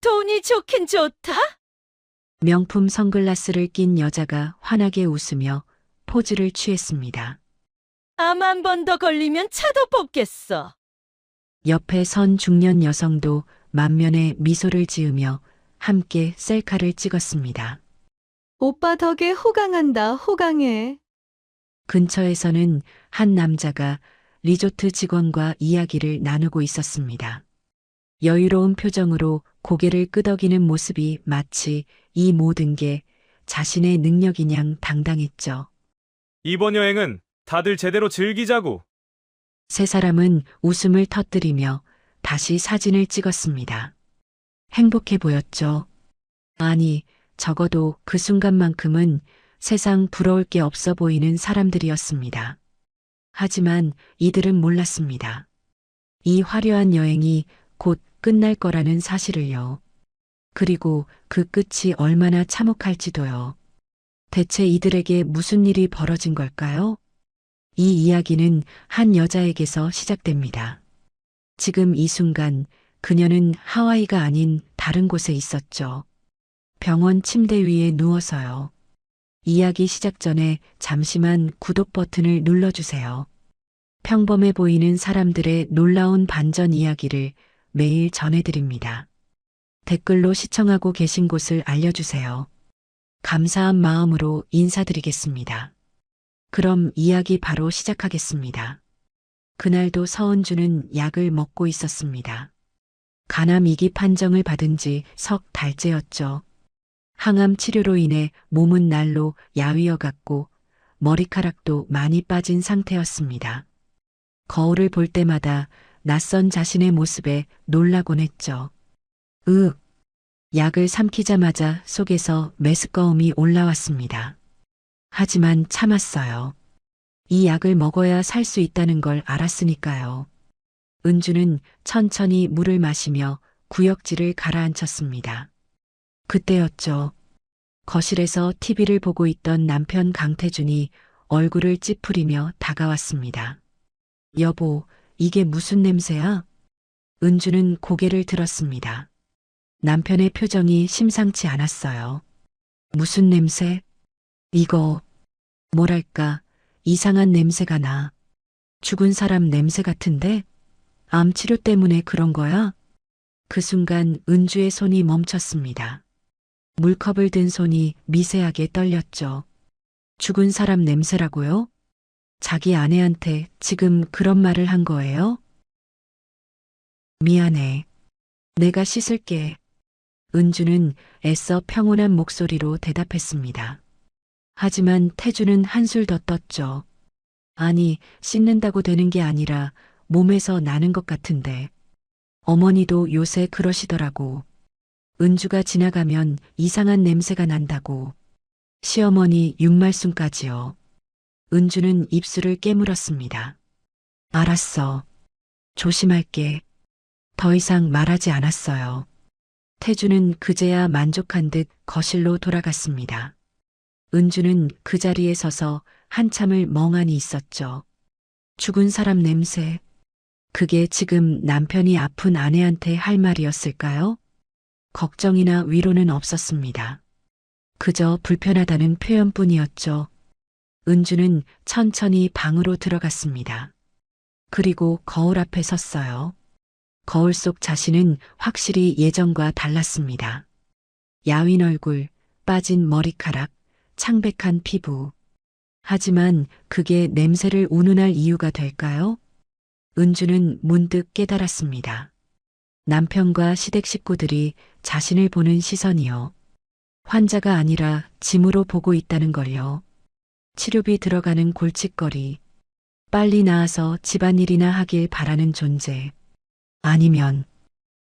돈이 좋긴 좋다? 명품 선글라스를 낀 여자가 환하게 웃으며 포즈를 취했습니다. 암 한 번 더 걸리면 차도 뽑겠어. 옆에 선 중년 여성도 만면에 미소를 지으며 함께 셀카를 찍었습니다. 오빠 덕에 호강한다, 호강해. 근처에서는 한 남자가 리조트 직원과 이야기를 나누고 있었습니다. 여유로운 표정으로 고개를 끄덕이는 모습이 마치 이 모든 게 자신의 능력인 양 당당했죠. 이번 여행은 다들 제대로 즐기자고. 세 사람은 웃음을 터뜨리며 다시 사진을 찍었습니다. 행복해 보였죠. 아니, 적어도 그 순간만큼은 세상 부러울 게 없어 보이는 사람들이었습니다. 하지만 이들은 몰랐습니다. 이 화려한 여행이 곧 끝날 거라는 사실을요. 그리고 그 끝이 얼마나 참혹할지도요. 대체 이들에게 무슨 일이 벌어진 걸까요? 이 이야기는 한 여자에게서 시작됩니다. 지금 이 순간 그녀는 하와이가 아닌 다른 곳에 있었죠. 병원 침대 위에 누워서요. 이야기 시작 전에 잠시만 구독 버튼을 눌러주세요. 평범해 보이는 사람들의 놀라운 반전 이야기를 매일 전해드립니다. 댓글로 시청하고 계신 곳을 알려주세요. 감사한 마음으로 인사드리겠습니다. 그럼 이야기 바로 시작하겠습니다. 그날도 서은주는 약을 먹고 있었습니다. 간암 2기 판정을 받은 지 석 달째였죠. 항암 치료로 인해 몸은 날로 야위어갔고 머리카락도 많이 빠진 상태였습니다. 거울을 볼 때마다 낯선 자신의 모습에 놀라곤 했죠. 약을 삼키자마자 속에서 메스꺼움이 올라왔습니다. 하지만 참았어요. 이 약을 먹어야 살 수 있다는 걸 알았으니까요. 은주는 천천히 물을 마시며 구역질을 가라앉혔습니다. 그때였죠. 거실에서 TV를 보고 있던 남편 강태준이 얼굴을 찌푸리며 다가왔습니다. 여보, 이게 무슨 냄새야? 은주는 고개를 들었습니다. 남편의 표정이 심상치 않았어요. 무슨 냄새? 이거, 뭐랄까, 이상한 냄새가 나. 죽은 사람 냄새 같은데? 암 치료 때문에 그런 거야? 그 순간 은주의 손이 멈췄습니다. 물컵을 든 손이 미세하게 떨렸죠. 죽은 사람 냄새라고요? 자기 아내한테 지금 그런 말을 한 거예요? 미안해. 내가 씻을게. 은주는 애써 평온한 목소리로 대답했습니다. 하지만 태주는 한술 더 떴죠. 아니, 씻는다고 되는 게 아니라 몸에서 나는 것 같은데. 어머니도 요새 그러시더라고. 은주가 지나가면 이상한 냄새가 난다고. 시어머니 육말순까지요. 은주는 입술을 깨물었습니다. 알았어. 조심할게. 더 이상 말하지 않았어요. 태주는 그제야 만족한 듯 거실로 돌아갔습니다. 은주는 그 자리에 서서 한참을 멍하니 있었죠. 죽은 사람 냄새. 그게 지금 남편이 아픈 아내한테 할 말이었을까요? 걱정이나 위로는 없었습니다. 그저 불편하다는 표현뿐이었죠. 은주는 천천히 방으로 들어갔습니다. 그리고 거울 앞에 섰어요. 거울 속 자신은 확실히 예전과 달랐습니다. 야윈 얼굴, 빠진 머리카락, 창백한 피부. 하지만 그게 냄새를 운운할 이유가 될까요? 은주는 문득 깨달았습니다. 남편과 시댁 식구들이 자신을 보는 시선이요. 환자가 아니라 짐으로 보고 있다는 걸요. 치료비 들어가는 골칫거리. 빨리 나아서 집안일이나 하길 바라는 존재. 아니면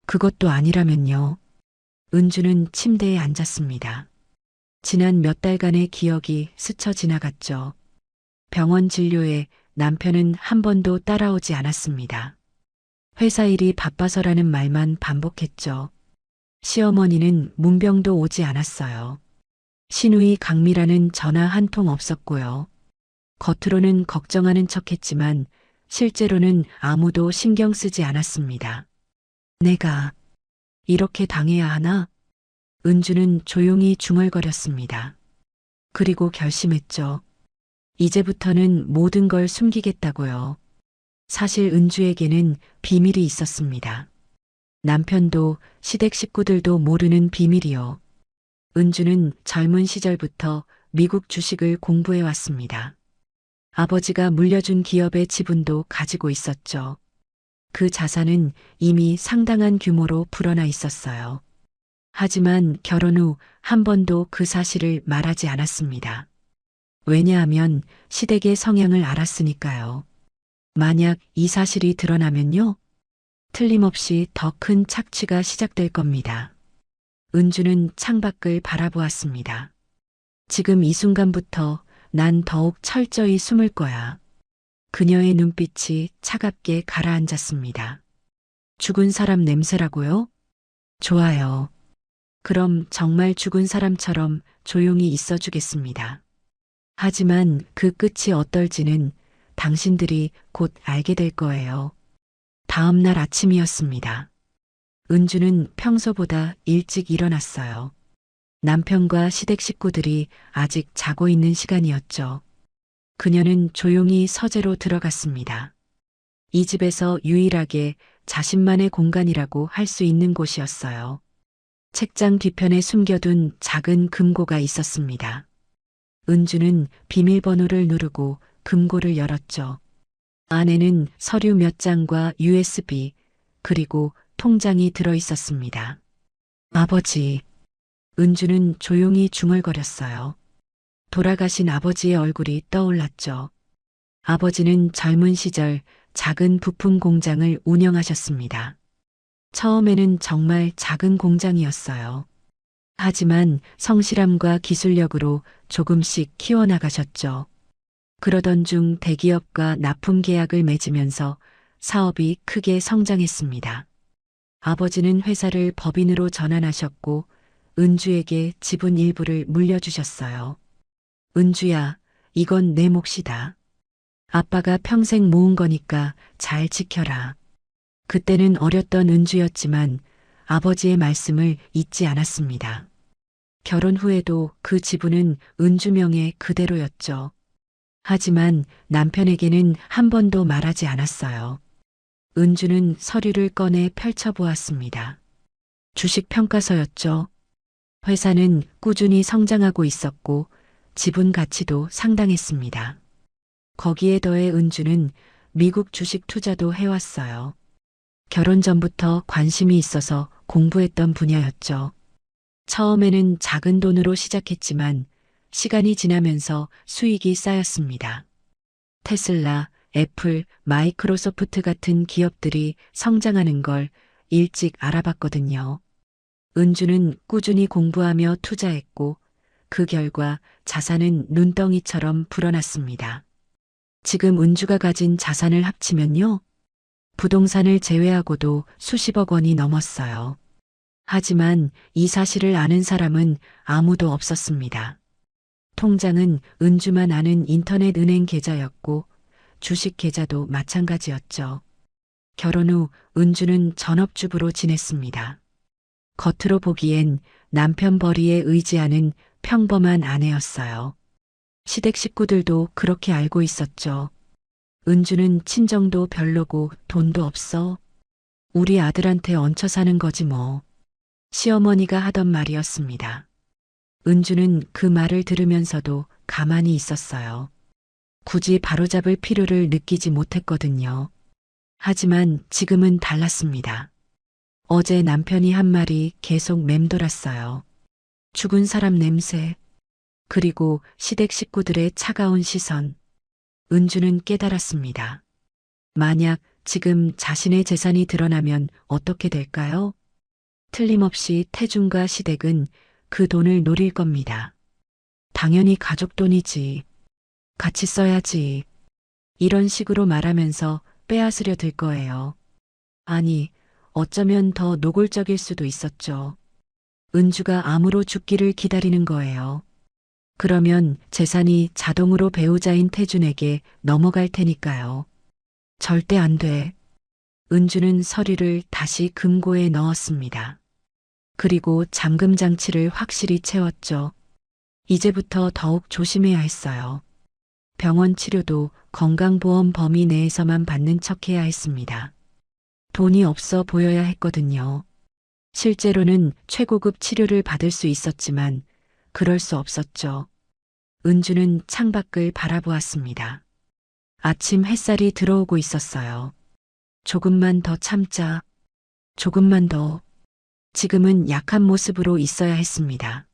그것도 아니라면요. 은주는 침대에 앉았습니다. 지난 몇 달간의 기억이 스쳐 지나갔죠. 병원 진료에 남편은 한 번도 따라오지 않았습니다. 회사 일이 바빠서라는 말만 반복했죠. 시어머니는 문병도 오지 않았어요. 시누이 강미라는 전화 한 통 없었고요. 겉으로는 걱정하는 척했지만 실제로는 아무도 신경 쓰지 않았습니다. 내가 이렇게 당해야 하나? 은주는 조용히 중얼거렸습니다. 그리고 결심했죠. 이제부터는 모든 걸 숨기겠다고요. 사실 은주에게는 비밀이 있었습니다. 남편도 시댁 식구들도 모르는 비밀이요. 은주는 젊은 시절부터 미국 주식을 공부해 왔습니다. 아버지가 물려준 기업의 지분도 가지고 있었죠. 그 자산은 이미 상당한 규모로 불어나 있었어요. 하지만 결혼 후 한 번도 그 사실을 말하지 않았습니다. 왜냐하면 시댁의 성향을 알았으니까요. 만약 이 사실이 드러나면요, 틀림없이 더 큰 착취가 시작될 겁니다. 은주는 창밖을 바라보았습니다. 지금 이 순간부터 난 더욱 철저히 숨을 거야. 그녀의 눈빛이 차갑게 가라앉았습니다. 죽은 사람 냄새라고요? 좋아요. 그럼 정말 죽은 사람처럼 조용히 있어 주겠습니다. 하지만 그 끝이 어떨지는 당신들이 곧 알게 될 거예요. 다음 날 아침이었습니다. 은주는 평소보다 일찍 일어났어요. 남편과 시댁 식구들이 아직 자고 있는 시간이었죠. 그녀는 조용히 서재로 들어갔습니다. 이 집에서 유일하게 자신만의 공간이라고 할 수 있는 곳이었어요. 책장 뒤편에 숨겨둔 작은 금고가 있었습니다. 은주는 비밀번호를 누르고 금고를 열었죠. 안에는 서류 몇 장과 USB, 그리고 통장이 들어 있었습니다. 아버지. 은주는 조용히 중얼거렸어요. 돌아가신 아버지의 얼굴이 떠올랐죠. 아버지는 젊은 시절 작은 부품 공장을 운영하셨습니다. 처음에는 정말 작은 공장이었어요. 하지만 성실함과 기술력으로 조금씩 키워나가셨죠. 그러던 중 대기업과 납품 계약을 맺으면서 사업이 크게 성장했습니다. 아버지는 회사를 법인으로 전환하셨고 은주에게 지분 일부를 물려주셨어요. 은주야, 이건 내 몫이다. 아빠가 평생 모은 거니까 잘 지켜라. 그때는 어렸던 은주였지만 아버지의 말씀을 잊지 않았습니다. 결혼 후에도 그 지분은 은주 명의 그대로였죠. 하지만 남편에게는 한 번도 말하지 않았어요. 은주는 서류를 꺼내 펼쳐보았습니다. 주식 평가서였죠. 회사는 꾸준히 성장하고 있었고 지분 가치도 상당했습니다. 거기에 더해 은주는 미국 주식 투자도 해왔어요. 결혼 전부터 관심이 있어서 공부했던 분야였죠. 처음에는 작은 돈으로 시작했지만 시간이 지나면서 수익이 쌓였습니다. 테슬라, 애플, 마이크로소프트 같은 기업들이 성장하는 걸 일찍 알아봤거든요. 은주는 꾸준히 공부하며 투자했고 그 결과 자산은 눈덩이처럼 불어났습니다. 지금 은주가 가진 자산을 합치면요, 부동산을 제외하고도 수십억 원이 넘었어요. 하지만 이 사실을 아는 사람은 아무도 없었습니다. 통장은 은주만 아는 인터넷 은행 계좌였고 주식 계좌도 마찬가지였죠. 결혼 후 은주는 전업주부로 지냈습니다. 겉으로 보기엔 남편 벌이에 의지하는 평범한 아내였어요. 시댁 식구들도 그렇게 알고 있었죠. 은주는 친정도 별로고 돈도 없어. 우리 아들한테 얹혀 사는 거지 뭐. 시어머니가 하던 말이었습니다. 은주는 그 말을 들으면서도 가만히 있었어요. 굳이 바로잡을 필요를 느끼지 못했거든요. 하지만 지금은 달랐습니다. 어제 남편이 한 말이 계속 맴돌았어요. 죽은 사람 냄새, 그리고 시댁 식구들의 차가운 시선. 은주는 깨달았습니다. 만약 지금 자신의 재산이 드러나면 어떻게 될까요? 틀림없이 태중과 시댁은 그 돈을 노릴 겁니다. 당연히 가족 돈이지. 같이 써야지. 이런 식으로 말하면서 빼앗으려 들 거예요. 아니, 어쩌면 더 노골적일 수도 있었죠. 은주가 암으로 죽기를 기다리는 거예요. 그러면 재산이 자동으로 배우자인 태준에게 넘어갈 테니까요. 절대 안 돼. 은주는 서류를 다시 금고에 넣었습니다. 그리고 잠금 장치를 확실히 채웠죠. 이제부터 더욱 조심해야 했어요. 병원 치료도 건강보험 범위 내에서만 받는 척 해야 했습니다. 돈이 없어 보여야 했거든요. 실제로는 최고급 치료를 받을 수 있었지만 그럴 수 없었죠. 은주는 창밖을 바라보았습니다. 아침 햇살이 들어오고 있었어요. 조금만 더 참자. 조금만 더. 지금은 약한 모습으로 있어야 했습니다.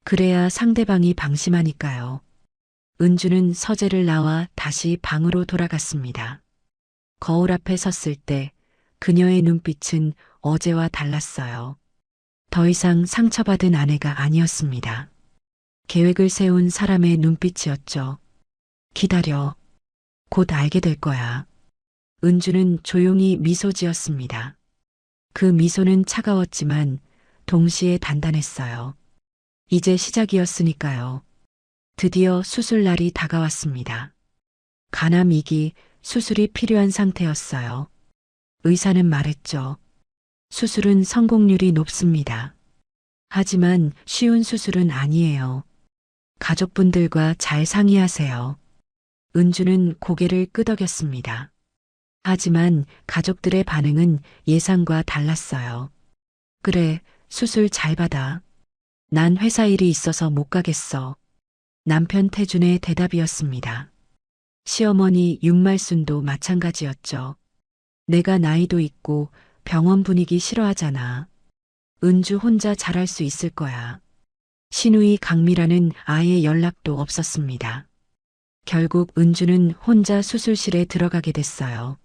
그래야 상대방이 방심하니까요. 은주는 서재를 나와 다시 방으로 돌아갔습니다. 거울 앞에 섰을 때 그녀의 눈빛은 어제와 달랐어요. 더 이상 상처받은 아내가 아니었습니다. 계획을 세운 사람의 눈빛이었죠. 기다려. 곧 알게 될 거야. 은주는 조용히 미소 지었습니다. 그 미소는 차가웠지만 동시에 단단했어요. 이제 시작이었으니까요. 드디어 수술 날이 다가왔습니다. 간암 2기 수술이 필요한 상태였어요. 의사는 말했죠. 수술은 성공률이 높습니다. 하지만 쉬운 수술은 아니에요. 가족분들과 잘 상의하세요. 은주는 고개를 끄덕였습니다. 하지만 가족들의 반응은 예상과 달랐어요. 그래, 수술 잘 받아. 난 회사 일이 있어서 못 가겠어. 남편 태준의 대답이었습니다. 시어머니 윤말순도 마찬가지였죠. 내가 나이도 있고 병원 분위기 싫어하잖아. 은주 혼자 잘할 수 있을 거야. 신우이 강미라는 아예 연락도 없었습니다. 결국 은주는 혼자 수술실에 들어가게 됐어요.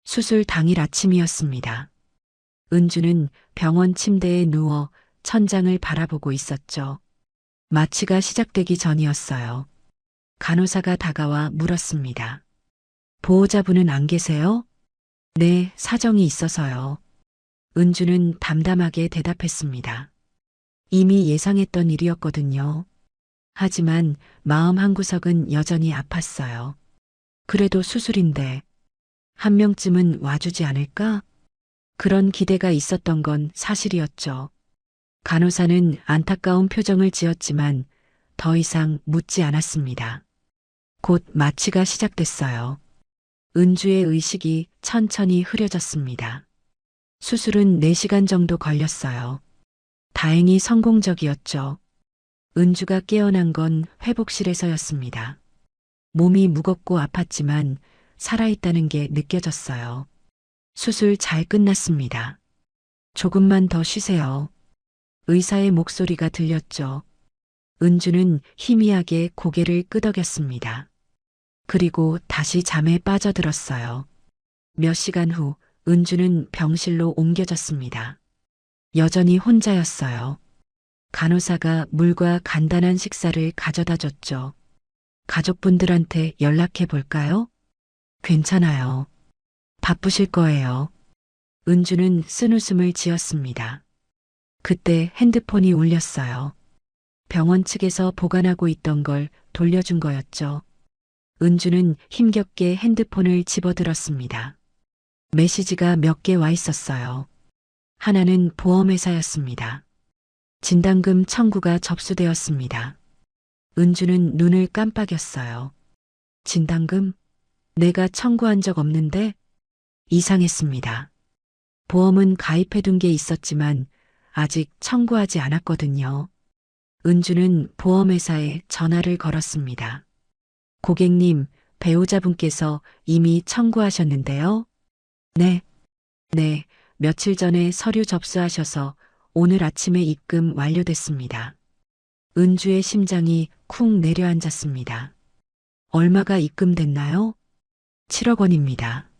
수술 당일 아침이었습니다. 은주는 병원 침대에 누워 천장을 바라보고 있었죠. 마취가 시작되기 전이었어요. 간호사가 다가와 물었습니다. 보호자분은 안 계세요? 네, 사정이 있어서요. 은주는 담담하게 대답했습니다. 이미 예상했던 일이었거든요. 하지만 마음 한구석은 여전히 아팠어요. 그래도 수술인데 한 명쯤은 와주지 않을까? 그런 기대가 있었던 건 사실이었죠. 간호사는 안타까운 표정을 지었지만 더 이상 묻지 않았습니다. 곧 마취가 시작됐어요. 은주의 의식이 천천히 흐려졌습니다. 수술은 4시간 정도 걸렸어요. 다행히 성공적이었죠. 은주가 깨어난 건 회복실에서였습니다. 몸이 무겁고 아팠지만 살아있다는 게 느껴졌어요. 수술 잘 끝났습니다. 조금만 더 쉬세요. 의사의 목소리가 들렸죠. 은주는 희미하게 고개를 끄덕였습니다. 그리고 다시 잠에 빠져들었어요. 몇 시간 후 은주는 병실로 옮겨졌습니다. 여전히 혼자였어요. 간호사가 물과 간단한 식사를 가져다 줬죠. 가족분들한테 연락해 볼까요? 괜찮아요. 바쁘실 거예요. 은주는 쓴웃음을 지었습니다. 그때 핸드폰이 울렸어요. 병원 측에서 보관하고 있던 걸 돌려준 거였죠. 은주는 힘겹게 핸드폰을 집어들었습니다. 메시지가 몇 개 와 있었어요. 하나는 보험회사였습니다. 진단금 청구가 접수되었습니다. 은주는 눈을 깜빡였어요. 진단금? 내가 청구한 적 없는데? 이상했습니다. 보험은 가입해둔 게 있었지만 아직 청구하지 않았거든요. 은주는 보험회사에 전화를 걸었습니다. 고객님, 배우자분께서 이미 청구하셨는데요? 네. 며칠 전에 서류 접수하셔서 오늘 아침에 입금 완료됐습니다. 은주의 심장이 쿵 내려앉았습니다. 얼마가 입금됐나요? 7억 원입니다.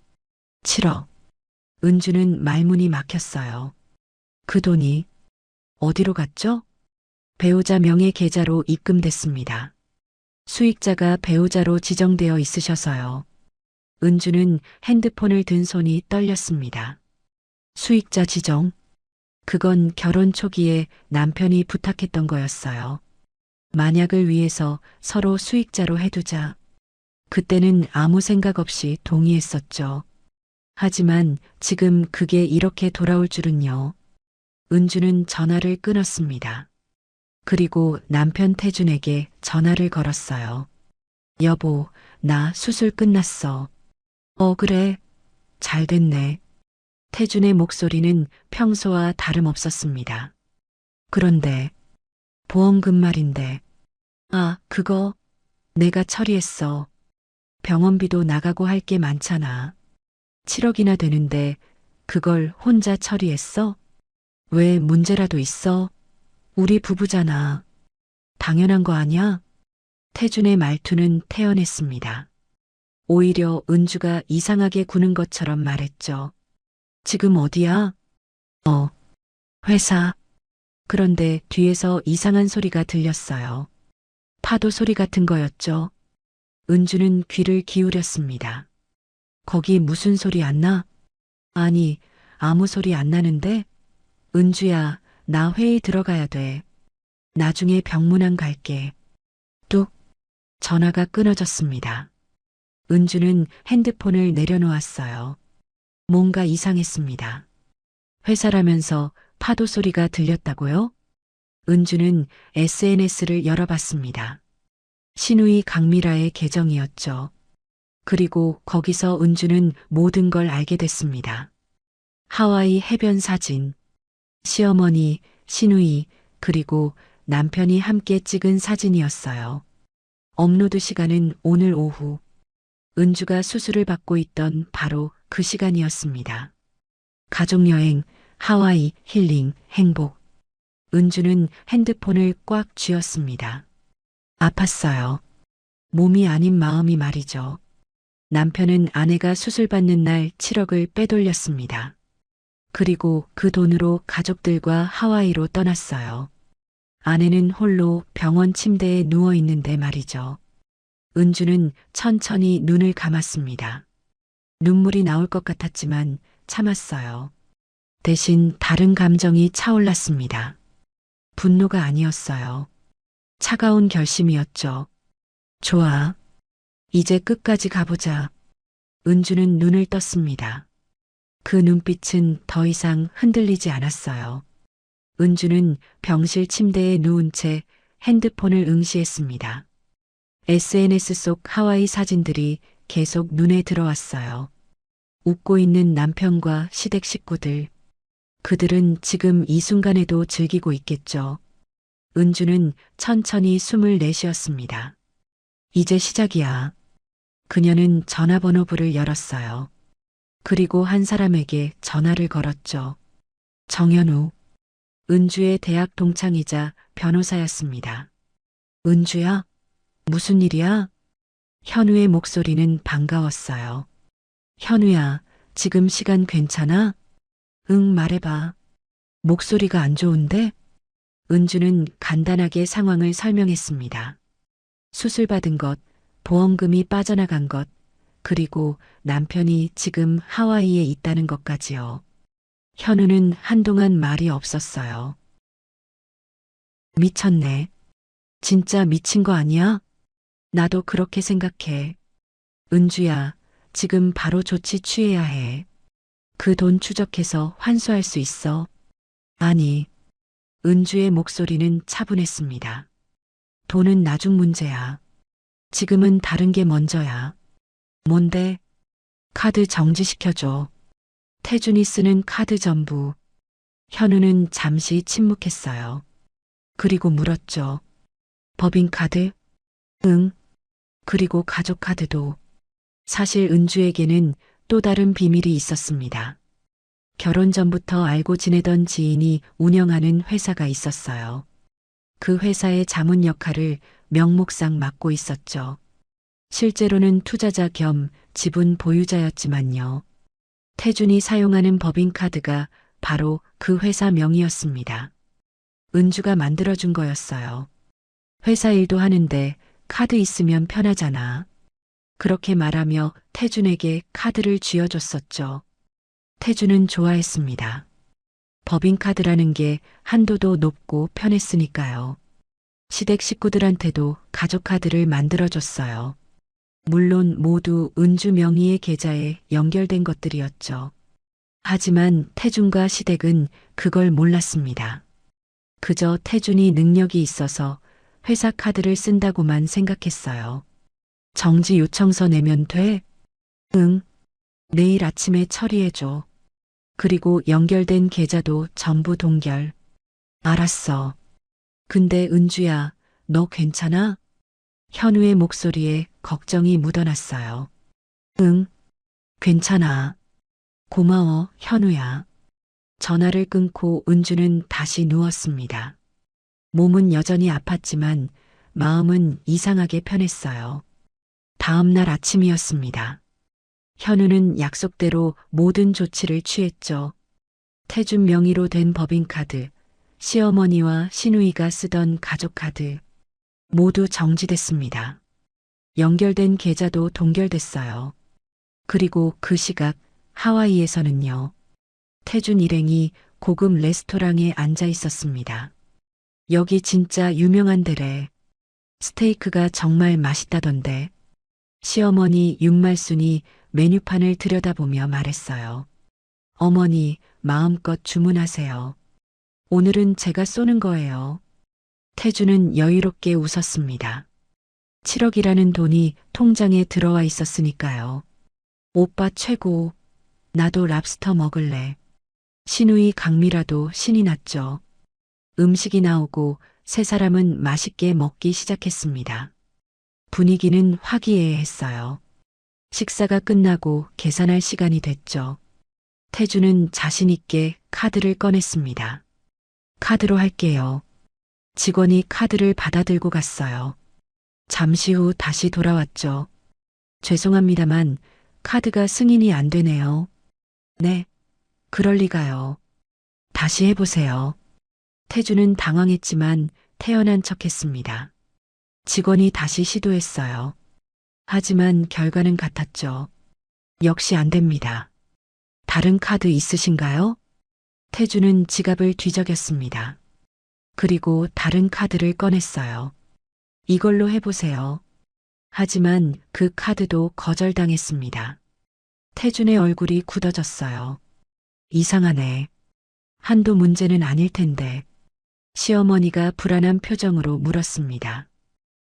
7억. 은주는 말문이 막혔어요. 그 돈이 어디로 갔죠? 배우자 명의 계좌로 입금됐습니다. 수익자가 배우자로 지정되어 있으셔서요. 은주는 핸드폰을 든 손이 떨렸습니다. 수익자 지정? 그건 결혼 초기에 남편이 부탁했던 거였어요. 만약을 위해서 서로 수익자로 해두자. 그때는 아무 생각 없이 동의했었죠. 하지만 지금 그게 이렇게 돌아올 줄은요. 은주는 전화를 끊었습니다. 그리고 남편 태준에게 전화를 걸었어요. 여보, 나 수술 끝났어. 그래. 잘 됐네. 태준의 목소리는 평소와 다름없었습니다. 그런데 보험금 말인데. 그거 내가 처리했어. 병원비도 나가고 할 게 많잖아. 7억이나 되는데 그걸 혼자 처리했어? 왜 문제라도 있어? 우리 부부잖아. 당연한 거 아냐? 태준의 말투는 태연했습니다. 오히려 은주가 이상하게 구는 것처럼 말했죠. 지금 어디야? 회사. 그런데 뒤에서 이상한 소리가 들렸어요. 파도 소리 같은 거였죠. 은주는 귀를 기울였습니다. 거기 무슨 소리 안 나? 아니, 아무 소리 안 나는데? 은주야, 나 회의 들어가야 돼. 나중에 병문안 갈게. 뚝. 전화가 끊어졌습니다. 은주는 핸드폰을 내려놓았어요. 뭔가 이상했습니다. 회사라면서 파도 소리가 들렸다고요? 은주는 SNS를 열어봤습니다. 신우이 강미라의 계정이었죠. 그리고 거기서 은주는 모든 걸 알게 됐습니다. 하와이 해변 사진, 시어머니, 신우이, 그리고 남편이 함께 찍은 사진이었어요. 업로드 시간은 오늘 오후. 은주가 수술을 받고 있던 바로 그 시간이었습니다. 가족여행, 하와이, 힐링, 행복. 은주는 핸드폰을 꽉 쥐었습니다. 아팠어요. 몸이 아닌 마음이 말이죠. 남편은 아내가 수술받는 날 7억을 빼돌렸습니다. 그리고 그 돈으로 가족들과 하와이로 떠났어요. 아내는 홀로 병원 침대에 누워 있는데 말이죠. 은주는 천천히 눈을 감았습니다. 눈물이 나올 것 같았지만 참았어요. 대신 다른 감정이 차올랐습니다. 분노가 아니었어요. 차가운 결심이었죠. 좋아. 이제 끝까지 가보자. 은주는 눈을 떴습니다. 그 눈빛은 더 이상 흔들리지 않았어요. 은주는 병실 침대에 누운 채 핸드폰을 응시했습니다. SNS 속 하와이 사진들이 계속 눈에 들어왔어요. 웃고 있는 남편과 시댁 식구들. 그들은 지금 이 순간에도 즐기고 있겠죠. 은주는 천천히 숨을 내쉬었습니다. 이제 시작이야. 그녀는 전화번호부를 열었어요. 그리고 한 사람에게 전화를 걸었죠. 정현우. 은주의 대학 동창이자 변호사였습니다. 은주야? 무슨 일이야? 현우의 목소리는 반가웠어요. 현우야, 지금 시간 괜찮아? 응, 말해봐. 목소리가 안 좋은데? 은주는 간단하게 상황을 설명했습니다. 수술받은 것, 보험금이 빠져나간 것, 그리고 남편이 지금 하와이에 있다는 것까지요. 현우는 한동안 말이 없었어요. 미쳤네. 진짜 미친 거 아니야? 나도 그렇게 생각해. 은주야, 지금 바로 조치 취해야 해. 그 돈 추적해서 환수할 수 있어. 아니. 은주의 목소리는 차분했습니다. 돈은 나중 문제야. 지금은 다른 게 먼저야. 뭔데? 카드 정지시켜줘. 태준이 쓰는 카드 전부. 현우는 잠시 침묵했어요. 그리고 물었죠. 법인카드? 응. 그리고 가족카드도. 사실 은주에게는 또 다른 비밀이 있었습니다. 결혼 전부터 알고 지내던 지인이 운영하는 회사가 있었어요. 그 회사의 자문 역할을 명목상 맡고 있었죠. 실제로는 투자자 겸 지분 보유자였지만요. 태준이 사용하는 법인카드가 바로 그 회사 명이었습니다. 은주가 만들어준 거였어요. 회사 일도 하는데 카드 있으면 편하잖아. 그렇게 말하며 태준에게 카드를 쥐어줬었죠. 태준은 좋아했습니다. 법인카드라는 게 한도도 높고 편했으니까요. 시댁 식구들한테도 가족카드를 만들어줬어요. 물론 모두 은주 명의의 계좌에 연결된 것들이었죠. 하지만 태준과 시댁은 그걸 몰랐습니다. 그저 태준이 능력이 있어서 회사 카드를 쓴다고만 생각했어요. 정지 요청서 내면 돼? 응. 내일 아침에 처리해줘. 그리고 연결된 계좌도 전부 동결. 알았어. 근데 은주야, 너 괜찮아? 현우의 목소리에 걱정이 묻어났어요. 응, 괜찮아. 고마워, 현우야. 전화를 끊고 은주는 다시 누웠습니다. 몸은 여전히 아팠지만 마음은 이상하게 편했어요. 다음 날 아침이었습니다. 현우는 약속대로 모든 조치를 취했죠. 태준 명의로 된 법인카드, 시어머니와 시누이가 쓰던 가족카드, 모두 정지됐습니다. 연결된 계좌도 동결됐어요. 그리고 그 시각 하와이에서는요. 태준 일행이 고급 레스토랑에 앉아 있었습니다. 여기 진짜 유명한 데래. 스테이크가 정말 맛있다던데. 시어머니 윤말순이 메뉴판을 들여다보며 말했어요. 어머니, 마음껏 주문하세요. 오늘은 제가 쏘는 거예요. 태주는 여유롭게 웃었습니다. 7억이라는 돈이 통장에 들어와 있었으니까요. 오빠 최고. 나도 랍스터 먹을래. 시누이 강미라도 신이 났죠. 음식이 나오고 세 사람은 맛있게 먹기 시작했습니다. 분위기는 화기애애했어요. 식사가 끝나고 계산할 시간이 됐죠. 태주는 자신 있게 카드를 꺼냈습니다. 카드로 할게요. 직원이 카드를 받아들고 갔어요. 잠시 후 다시 돌아왔죠. 죄송합니다만 카드가 승인이 안 되네요. 네, 그럴 리가요. 다시 해보세요. 태주는 당황했지만 태연한 척했습니다. 직원이 다시 시도했어요. 하지만 결과는 같았죠. 역시 안 됩니다. 다른 카드 있으신가요? 태주는 지갑을 뒤적였습니다. 그리고 다른 카드를 꺼냈어요. 이걸로 해보세요. 하지만 그 카드도 거절당했습니다. 태준의 얼굴이 굳어졌어요. 이상하네. 한두 문제는 아닐 텐데. 시어머니가 불안한 표정으로 물었습니다.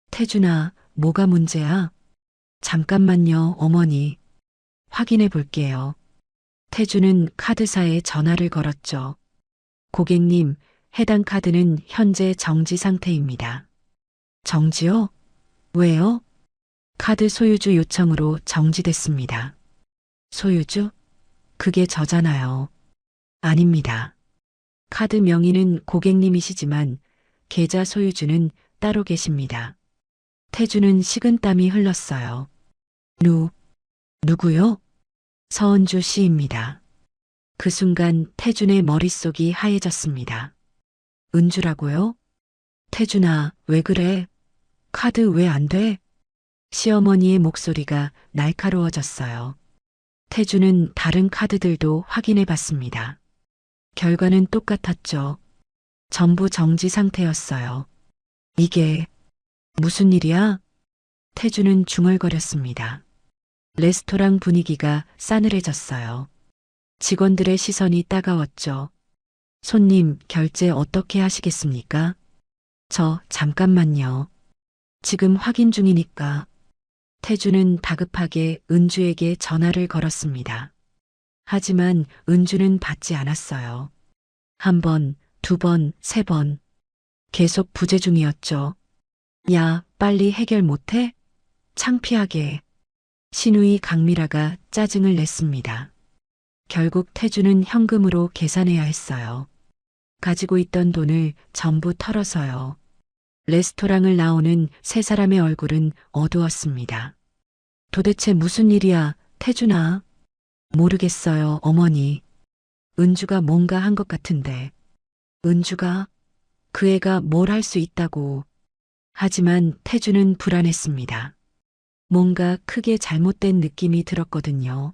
태준아, 뭐가 문제야? 잠깐만요, 어머니. 확인해 볼게요. 태준은 카드사에 전화를 걸었죠. 고객님, 해당 카드는 현재 정지 상태입니다. 정지요? 왜요? 카드 소유주 요청으로 정지됐습니다. 소유주? 그게 저잖아요. 아닙니다. 카드 명의는 고객님이시지만 계좌 소유주는 따로 계십니다. 태주는 식은땀이 흘렀어요. 누구요? 서은주 씨입니다. 그 순간 태준의 머릿속이 하얘졌습니다. 은주라고요? 태준아, 왜 그래? 카드 왜 안 돼? 시어머니의 목소리가 날카로워졌어요. 태준은 다른 카드들도 확인해 봤습니다. 결과는 똑같았죠. 전부 정지 상태였어요. 이게 무슨 일이야? 태준은 중얼거렸습니다. 레스토랑 분위기가 싸늘해졌어요. 직원들의 시선이 따가웠죠. 손님, 결제 어떻게 하시겠습니까? 잠깐만요. 지금 확인 중이니까. 태준은 다급하게 은주에게 전화를 걸었습니다. 하지만 은주는 받지 않았어요. 한 번, 두 번, 세 번. 계속 부재 중이었죠. 야, 빨리 해결 못해? 창피하게. 시누이 강미라가 짜증을 냈습니다. 결국 태주는 현금으로 계산해야 했어요. 가지고 있던 돈을 전부 털어서요. 레스토랑을 나오는 세 사람의 얼굴은 어두웠습니다. 도대체 무슨 일이야, 태준아? 모르겠어요, 어머니. 은주가 뭔가 한 것 같은데. 은주가? 그 애가 뭘 할 수 있다고. 하지만 태주는 불안했습니다. 뭔가 크게 잘못된 느낌이 들었거든요.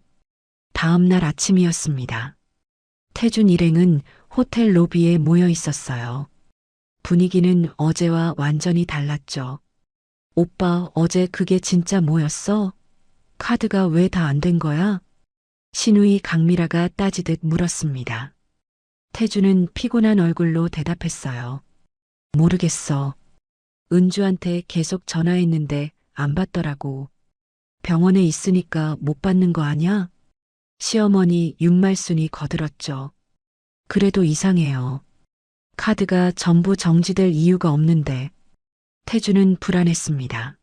다음 날 아침이었습니다. 태준 일행은 호텔 로비에 모여 있었어요. 분위기는 어제와 완전히 달랐죠. 오빠, 어제 그게 진짜 뭐였어? 카드가 왜 다 안 된 거야? 신우이 강미라가 따지듯 물었습니다. 태주는 피곤한 얼굴로 대답했어요. 모르겠어. 은주한테 계속 전화했는데 안 받더라고. 병원에 있으니까 못 받는 거 아냐? 시어머니 윤말순이 거들었죠. 그래도 이상해요. 카드가 전부 정지될 이유가 없는데. 태주는 불안했습니다.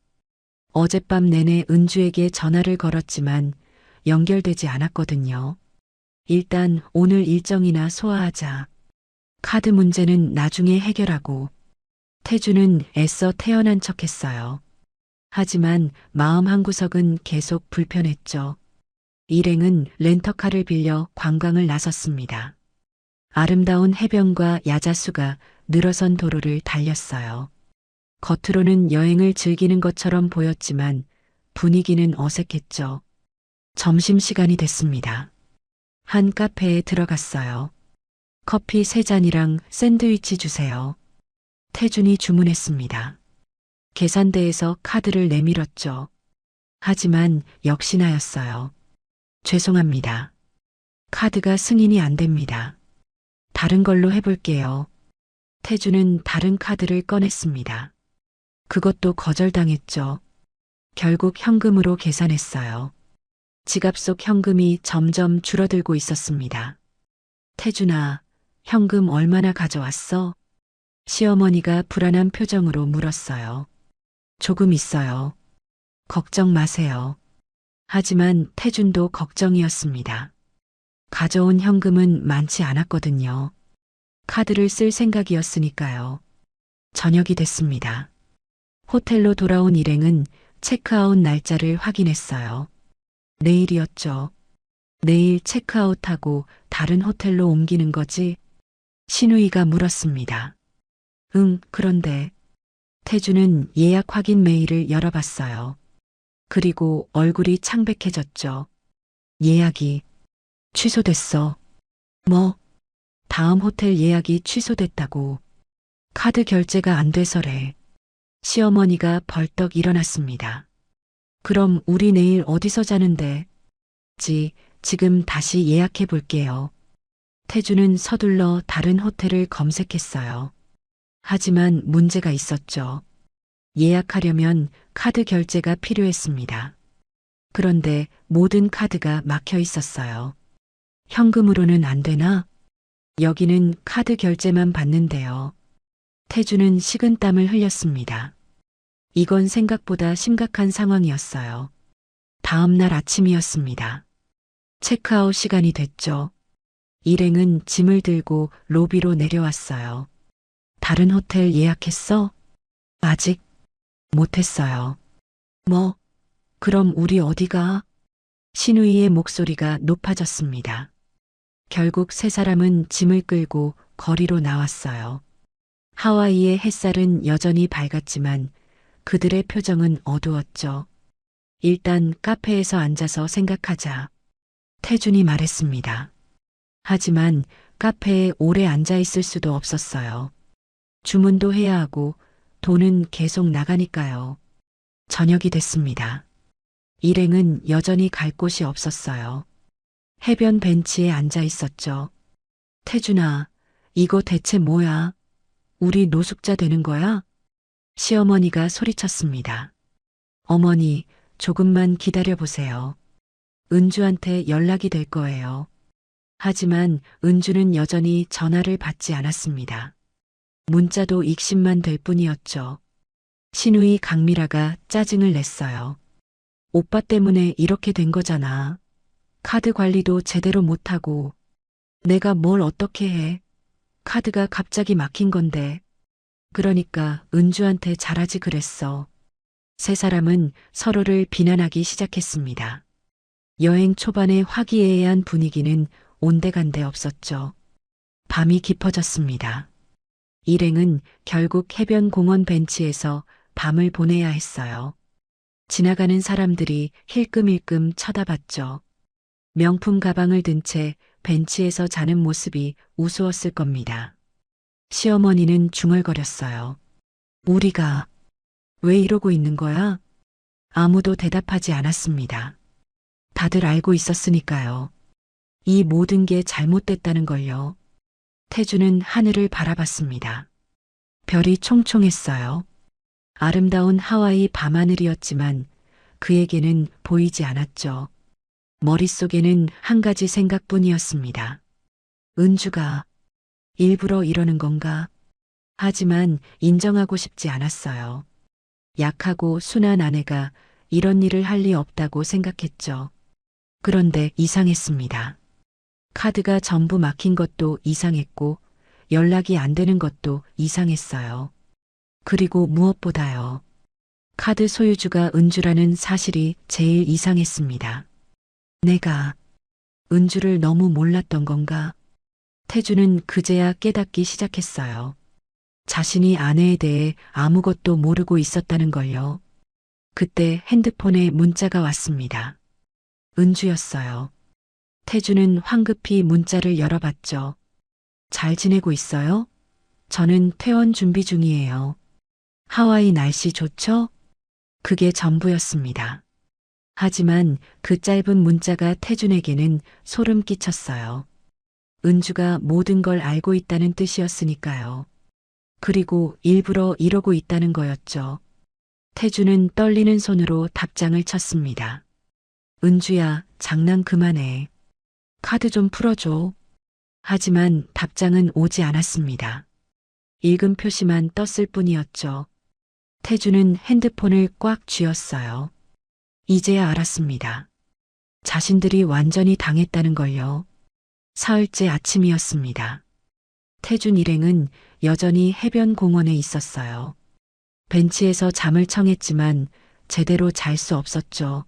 어젯밤 내내 은주에게 전화를 걸었지만 연결되지 않았거든요. 일단 오늘 일정이나 소화하자. 카드 문제는 나중에 해결하고. 태주는 애써 태연한 척했어요. 하지만 마음 한구석은 계속 불편했죠. 일행은 렌터카를 빌려 관광을 나섰습니다. 아름다운 해변과 야자수가 늘어선 도로를 달렸어요. 겉으로는 여행을 즐기는 것처럼 보였지만 분위기는 어색했죠. 점심시간이 됐습니다. 한 카페에 들어갔어요. 커피 3잔이랑 샌드위치 주세요. 태준이 주문했습니다. 계산대에서 카드를 내밀었죠. 하지만 역시나였어요. 죄송합니다. 카드가 승인이 안 됩니다. 다른 걸로 해볼게요. 태주는 다른 카드를 꺼냈습니다. 그것도 거절당했죠. 결국 현금으로 계산했어요. 지갑 속 현금이 점점 줄어들고 있었습니다. 태준아, 현금 얼마나 가져왔어? 시어머니가 불안한 표정으로 물었어요. 조금 있어요. 걱정 마세요. 하지만 태준도 걱정이었습니다. 가져온 현금은 많지 않았거든요. 카드를 쓸 생각이었으니까요. 저녁이 됐습니다. 호텔로 돌아온 일행은 체크아웃 날짜를 확인했어요. 내일이었죠. 내일 체크아웃하고 다른 호텔로 옮기는 거지? 신우이가 물었습니다. 응, 그런데. 태주는 예약 확인 메일을 열어봤어요. 그리고 얼굴이 창백해졌죠. 예약이 취소됐어. 뭐? 다음 호텔 예약이 취소됐다고. 카드 결제가 안 돼서래. 시어머니가 벌떡 일어났습니다. 그럼 우리 내일 어디서 자는데? 지금 다시 예약해 볼게요. 태주는 서둘러 다른 호텔을 검색했어요. 하지만 문제가 있었죠. 예약하려면 카드 결제가 필요했습니다. 그런데 모든 카드가 막혀 있었어요. 현금으로는 안 되나? 여기는 카드 결제만 받는데요. 태주는 식은땀을 흘렸습니다. 이건 생각보다 심각한 상황이었어요. 다음 날 아침이었습니다. 체크아웃 시간이 됐죠. 일행은 짐을 들고 로비로 내려왔어요. 다른 호텔 예약했어? 아직 못했어요. 뭐? 그럼 우리 어디가? 신우이의 목소리가 높아졌습니다. 결국 세 사람은 짐을 끌고 거리로 나왔어요. 하와이의 햇살은 여전히 밝았지만 그들의 표정은 어두웠죠. 일단 카페에서 앉아서 생각하자. 태준이 말했습니다. 하지만 카페에 오래 앉아 있을 수도 없었어요. 주문도 해야 하고 돈은 계속 나가니까요. 저녁이 됐습니다. 일행은 여전히 갈 곳이 없었어요. 해변 벤치에 앉아 있었죠. 태준아, 이거 대체 뭐야? 우리 노숙자 되는 거야? 시어머니가 소리쳤습니다. 어머니, 조금만 기다려보세요. 은주한테 연락이 될 거예요. 하지만 은주는 여전히 전화를 받지 않았습니다. 문자도 익십만 될 뿐이었죠. 신우이 강미라가 짜증을 냈어요. 오빠 때문에 이렇게 된 거잖아. 카드 관리도 제대로 못하고. 내가 뭘 어떻게 해. 카드가 갑자기 막힌 건데. 그러니까 은주한테 잘하지 그랬어. 세 사람은 서로를 비난하기 시작했습니다. 여행 초반의 화기애애한 분위기는 온데간데 없었죠. 밤이 깊어졌습니다. 일행은 결국 해변 공원 벤치에서 밤을 보내야 했어요. 지나가는 사람들이 힐끔힐끔 쳐다봤죠. 명품 가방을 든 채 벤치에서 자는 모습이 우스웠을 겁니다. 시어머니는 중얼거렸어요. 우리가 왜 이러고 있는 거야? 아무도 대답하지 않았습니다. 다들 알고 있었으니까요. 이 모든 게 잘못됐다는 걸요. 태주는 하늘을 바라봤습니다. 별이 총총했어요. 아름다운 하와이 밤하늘이었지만 그에게는 보이지 않았죠. 머릿속에는 한 가지 생각뿐이었습니다. 은주가 일부러 이러는 건가? 하지만 인정하고 싶지 않았어요. 약하고 순한 아내가 이런 일을 할 리 없다고 생각했죠. 그런데 이상했습니다. 카드가 전부 막힌 것도 이상했고 연락이 안 되는 것도 이상했어요. 그리고 무엇보다요. 카드 소유주가 은주라는 사실이 제일 이상했습니다. 내가 은주를 너무 몰랐던 건가? 태주는 그제야 깨닫기 시작했어요. 자신이 아내에 대해 아무것도 모르고 있었다는 걸요. 그때 핸드폰에 문자가 왔습니다. 은주였어요. 태주는 황급히 문자를 열어봤죠. 잘 지내고 있어요? 저는 퇴원 준비 중이에요. 하와이 날씨 좋죠? 그게 전부였습니다. 하지만 그 짧은 문자가 태준에게는 소름 끼쳤어요. 은주가 모든 걸 알고 있다는 뜻이었으니까요. 그리고 일부러 이러고 있다는 거였죠. 태준은 떨리는 손으로 답장을 쳤습니다. 은주야, 장난 그만해. 카드 좀 풀어줘. 하지만 답장은 오지 않았습니다. 읽음 표시만 떴을 뿐이었죠. 태주는 핸드폰을 꽉 쥐었어요. 이제야 알았습니다. 자신들이 완전히 당했다는 걸요. 사흘째 아침이었습니다. 태준 일행은 여전히 해변 공원에 있었어요. 벤치에서 잠을 청했지만 제대로 잘 수 없었죠.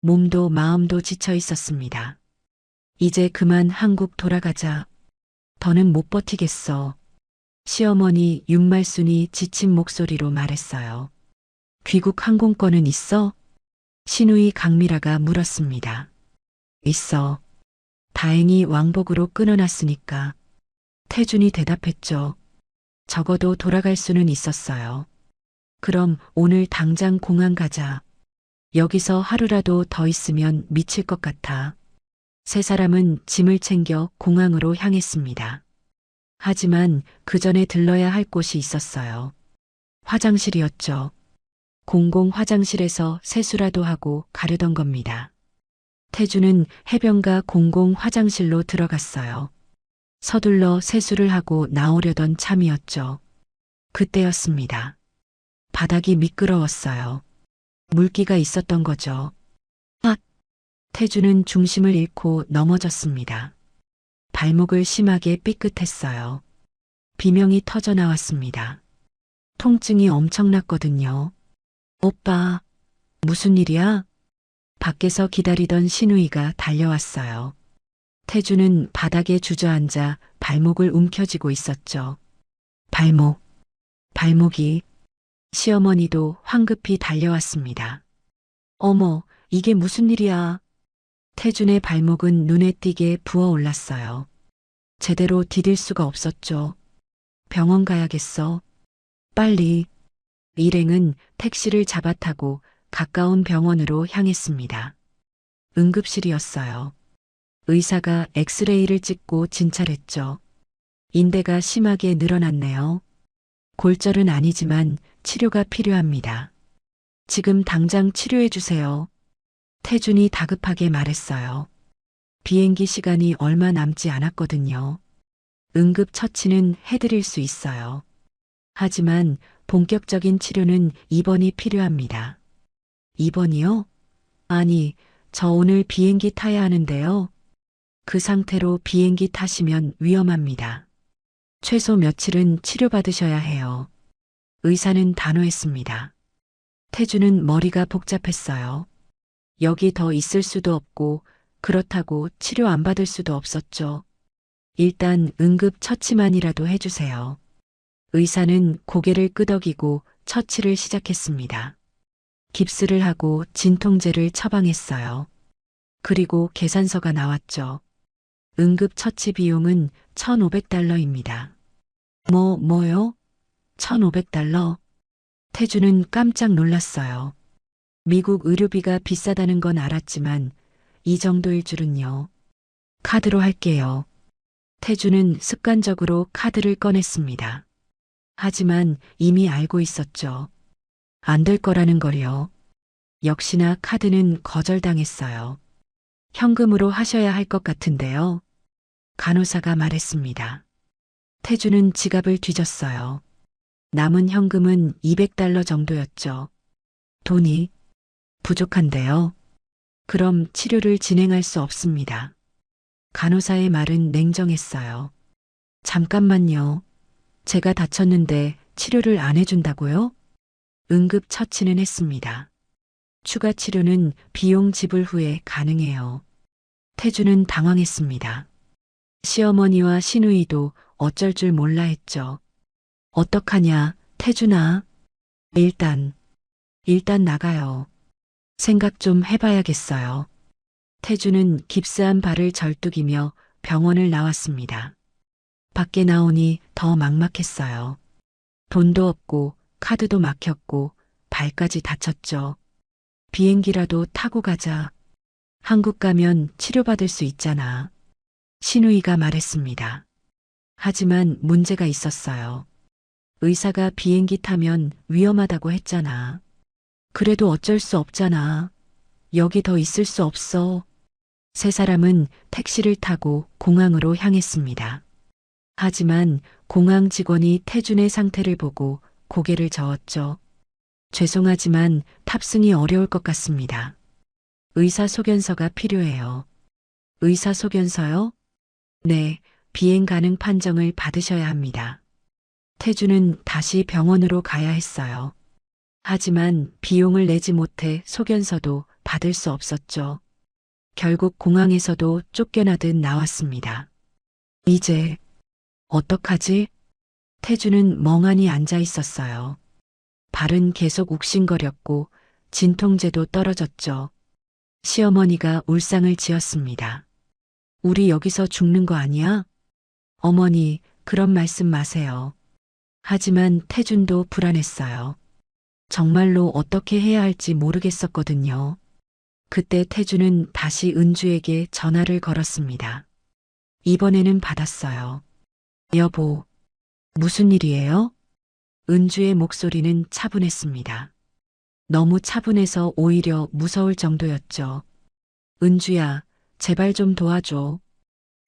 몸도 마음도 지쳐 있었습니다. 이제 그만 한국 돌아가자. 더는 못 버티겠어. 시어머니 윤말순이 지친 목소리로 말했어요. 귀국 항공권은 있어? 시누이 강미라가 물었습니다. 있어. 다행히 왕복으로 끊어놨으니까. 태준이 대답했죠. 적어도 돌아갈 수는 있었어요. 그럼 오늘 당장 공항 가자. 여기서 하루라도 더 있으면 미칠 것 같아. 세 사람은 짐을 챙겨 공항으로 향했습니다. 하지만 그 전에 들러야 할 곳이 있었어요. 화장실이었죠. 공공 화장실에서 세수라도 하고 가려던 겁니다. 태주는 해변가 공공 화장실로 들어갔어요. 서둘러 세수를 하고 나오려던 참이었죠. 그때였습니다. 바닥이 미끄러웠어요. 물기가 있었던 거죠. 아! 태주는 중심을 잃고 넘어졌습니다. 발목을 심하게 삐끗했어요. 비명이 터져 나왔습니다. 통증이 엄청났거든요. 오빠, 무슨 일이야? 밖에서 기다리던 시누이가 달려왔어요. 태주는 바닥에 주저앉아 발목을 움켜쥐고 있었죠. 발목이. 시어머니도 황급히 달려왔습니다. 어머, 이게 무슨 일이야? 태준의 발목은 눈에 띄게 부어올랐어요. 제대로 디딜 수가 없었죠. 병원 가야겠어. 빨리. 일행은 택시를 잡아타고 가까운 병원으로 향했습니다. 응급실이었어요. 의사가 엑스레이를 찍고 진찰했죠. 인대가 심하게 늘어났네요. 골절은 아니지만 치료가 필요합니다. 지금 당장 치료해 주세요. 태준이 다급하게 말했어요. 비행기 시간이 얼마 남지 않았거든요. 응급 처치는 해드릴 수 있어요. 하지만 본격적인 치료는 입원이 필요합니다. 입원이요? 아니, 저 오늘 비행기 타야 하는데요. 그 상태로 비행기 타시면 위험합니다. 최소 며칠은 치료받으셔야 해요. 의사는 단호했습니다. 태주는 머리가 복잡했어요. 여기 더 있을 수도 없고 그렇다고 치료 안 받을 수도 없었죠. 일단 응급 처치만이라도 해주세요. 의사는 고개를 끄덕이고 처치를 시작했습니다. 깁스를 하고 진통제를 처방했어요. 그리고 계산서가 나왔죠. 응급 처치 비용은 $1,500입니다. 뭐요? $1,500? 태주는 깜짝 놀랐어요. 미국 의료비가 비싸다는 건 알았지만 이 정도일 줄은요. 카드로 할게요. 태주는 습관적으로 카드를 꺼냈습니다. 하지만 이미 알고 있었죠. 안 될 거라는 걸요. 역시나 카드는 거절당했어요. 현금으로 하셔야 할 것 같은데요. 간호사가 말했습니다. 태주는 지갑을 뒤졌어요. 남은 현금은 $200 정도였죠. 돈이 부족한데요. 그럼 치료를 진행할 수 없습니다. 간호사의 말은 냉정했어요. 잠깐만요. 제가 다쳤는데 치료를 안 해준다고요? 응급 처치는 했습니다. 추가 치료는 비용 지불 후에 가능해요. 태주는 당황했습니다. 시어머니와 시누이도 어쩔 줄 몰라 했죠. 어떡하냐, 태준아. 일단 나가요. 생각 좀 해봐야겠어요. 태주는 깁스한 발을 절뚝이며 병원을 나왔습니다. 밖에 나오니 더 막막했어요. 돈도 없고 카드도 막혔고 발까지 다쳤죠. 비행기라도 타고 가자. 한국 가면 치료받을 수 있잖아. 시누이가 말했습니다. 하지만 문제가 있었어요. 의사가 비행기 타면 위험하다고 했잖아. 그래도 어쩔 수 없잖아. 여기 더 있을 수 없어. 세 사람은 택시를 타고 공항으로 향했습니다. 하지만 공항 직원이 태준의 상태를 보고 고개를 저었죠. 죄송하지만 탑승이 어려울 것 같습니다. 의사소견서가 필요해요. 의사소견서요? 네, 비행 가능 판정을 받으셔야 합니다. 태주는 다시 병원으로 가야 했어요. 하지만 비용을 내지 못해 소견서도 받을 수 없었죠. 결국 공항에서도 쫓겨나듯 나왔습니다. 이제 어떡하지? 태주는 멍하니 앉아 있었어요. 발은 계속 욱신거렸고 진통제도 떨어졌죠. 시어머니가 울상을 지었습니다. 우리 여기서 죽는 거 아니야? 어머니, 그런 말씀 마세요. 하지만 태준도 불안했어요. 정말로 어떻게 해야 할지 모르겠었거든요. 그때 태준은 다시 은주에게 전화를 걸었습니다. 이번에는 받았어요. 여보, 무슨 일이에요? 은주의 목소리는 차분했습니다. 너무 차분해서 오히려 무서울 정도였죠. 은주야, 제발 좀 도와줘.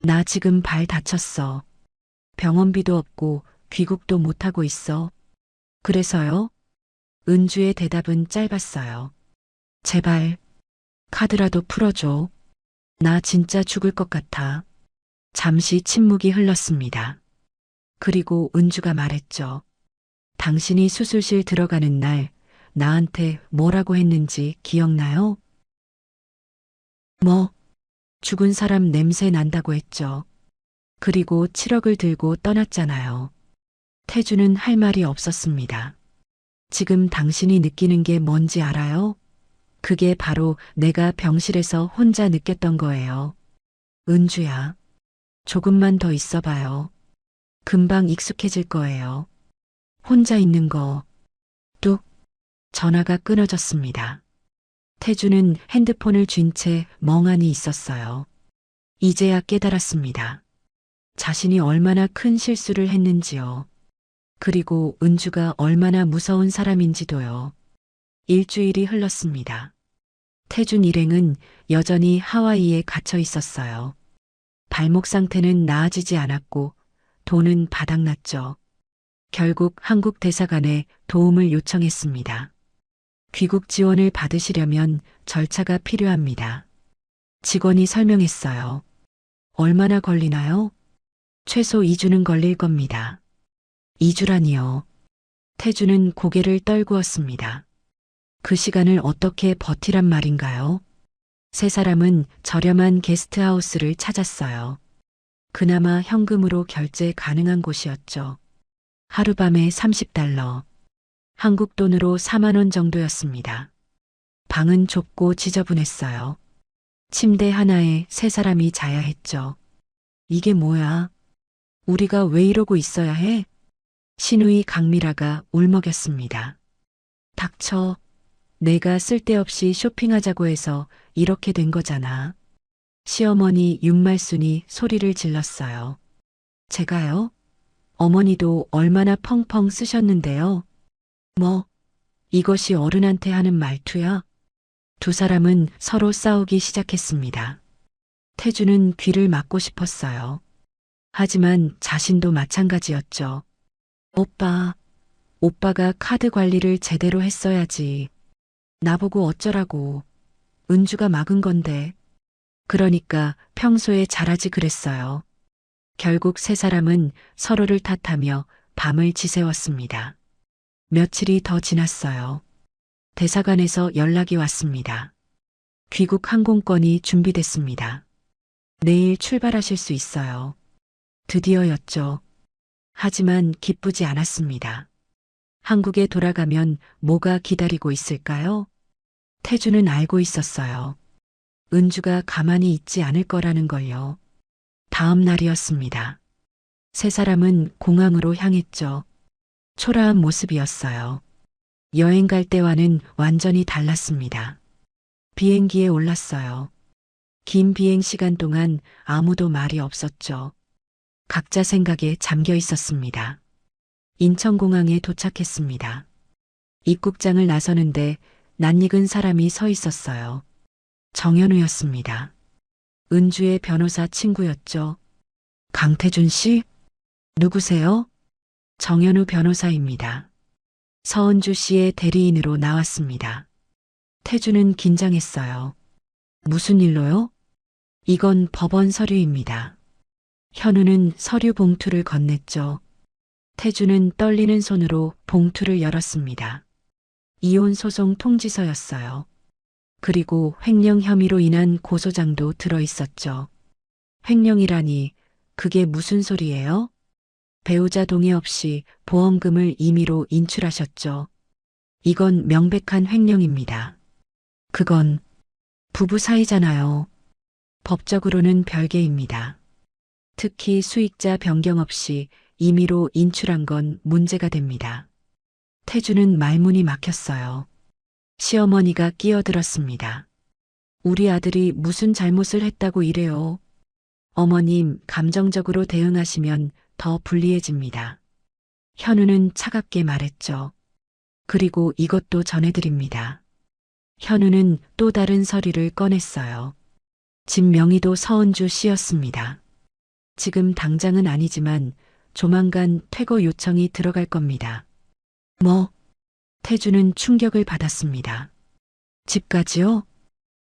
나 지금 발 다쳤어. 병원비도 없고 귀국도 못하고 있어. 그래서요? 은주의 대답은 짧았어요. 제발, 카드라도 풀어줘. 나 진짜 죽을 것 같아. 잠시 침묵이 흘렀습니다. 그리고 은주가 말했죠. 당신이 수술실 들어가는 날 나한테 뭐라고 했는지 기억나요? 죽은 사람 냄새 난다고 했죠. 그리고 7억을 들고 떠났잖아요. 태주는 할 말이 없었습니다. 지금 당신이 느끼는 게 뭔지 알아요? 그게 바로 내가 병실에서 혼자 느꼈던 거예요. 은주야, 조금만 더 있어봐요. 금방 익숙해질 거예요. 혼자 있는 거. 뚝. 전화가 끊어졌습니다. 태주는 핸드폰을 쥔 채 멍하니 있었어요. 이제야 깨달았습니다. 자신이 얼마나 큰 실수를 했는지요. 그리고 은주가 얼마나 무서운 사람인지도요. 일주일이 흘렀습니다. 태준 일행은 여전히 하와이에 갇혀 있었어요. 발목 상태는 나아지지 않았고 돈은 바닥났죠. 결국 한국 대사관에 도움을 요청했습니다. 귀국 지원을 받으시려면 절차가 필요합니다. 직원이 설명했어요. 얼마나 걸리나요? 최소 2주는 걸릴 겁니다. 2주라니요. 태주는 고개를 떨구었습니다. 그 시간을 어떻게 버티란 말인가요? 세 사람은 저렴한 게스트하우스를 찾았어요. 그나마 현금으로 결제 가능한 곳이었죠. 하룻밤에 $30, 한국 돈으로 4만 원 정도였습니다. 방은 좁고 지저분했어요. 침대 하나에 세 사람이 자야 했죠. 이게 뭐야? 우리가 왜 이러고 있어야 해? 시누이 강미라가 울먹였습니다. 닥쳐. 내가 쓸데없이 쇼핑하자고 해서 이렇게 된 거잖아. 시어머니 윤말순이 소리를 질렀어요. 제가요? 어머니도 얼마나 펑펑 쓰셨는데요. 뭐, 이것이 어른한테 하는 말투야? 두 사람은 서로 싸우기 시작했습니다. 태주는 귀를 막고 싶었어요. 하지만 자신도 마찬가지였죠. 오빠가 카드 관리를 제대로 했어야지. 나보고 어쩌라고. 은주가 막은 건데. 그러니까 평소에 잘하지 그랬어요. 결국 세 사람은 서로를 탓하며 밤을 지새웠습니다. 며칠이 더 지났어요. 대사관에서 연락이 왔습니다. 귀국 항공권이 준비됐습니다. 내일 출발하실 수 있어요. 드디어였죠. 하지만 기쁘지 않았습니다. 한국에 돌아가면 뭐가 기다리고 있을까요? 태주는 알고 있었어요. 은주가 가만히 있지 않을 거라는 걸요. 다음 날이었습니다. 세 사람은 공항으로 향했죠. 초라한 모습이었어요. 여행 갈 때와는 완전히 달랐습니다. 비행기에 올랐어요. 긴 비행 시간 동안 아무도 말이 없었죠. 각자 생각에 잠겨 있었습니다. 인천공항에 도착했습니다. 입국장을 나서는데 낯익은 사람이 서 있었어요. 정현우였습니다. 은주의 변호사 친구였죠. 강태준 씨? 누구세요? 정현우 변호사입니다. 서은주 씨의 대리인으로 나왔습니다. 태주는 긴장했어요. 무슨 일로요? 이건 법원 서류입니다. 현우는 서류 봉투를 건넸죠. 태주는 떨리는 손으로 봉투를 열었습니다. 이혼 소송 통지서였어요. 그리고 횡령 혐의로 인한 고소장도 들어 있었죠. 횡령이라니 그게 무슨 소리예요? 배우자 동의 없이 보험금을 임의로 인출하셨죠. 이건 명백한 횡령입니다. 그건 부부 사이잖아요. 법적으로는 별개입니다. 특히 수익자 변경 없이 임의로 인출한 건 문제가 됩니다. 태주는 말문이 막혔어요. 시어머니가 끼어들었습니다. 우리 아들이 무슨 잘못을 했다고 이래요. 어머님, 감정적으로 대응하시면 더 불리해집니다. 현우는 차갑게 말했죠. 그리고 이것도 전해드립니다. 현우는 또 다른 서류를 꺼냈어요. 집 명의도 서은주 씨였습니다. 지금 당장은 아니지만 조만간 퇴거 요청이 들어갈 겁니다. 뭐? 태주는 충격을 받았습니다. 집까지요?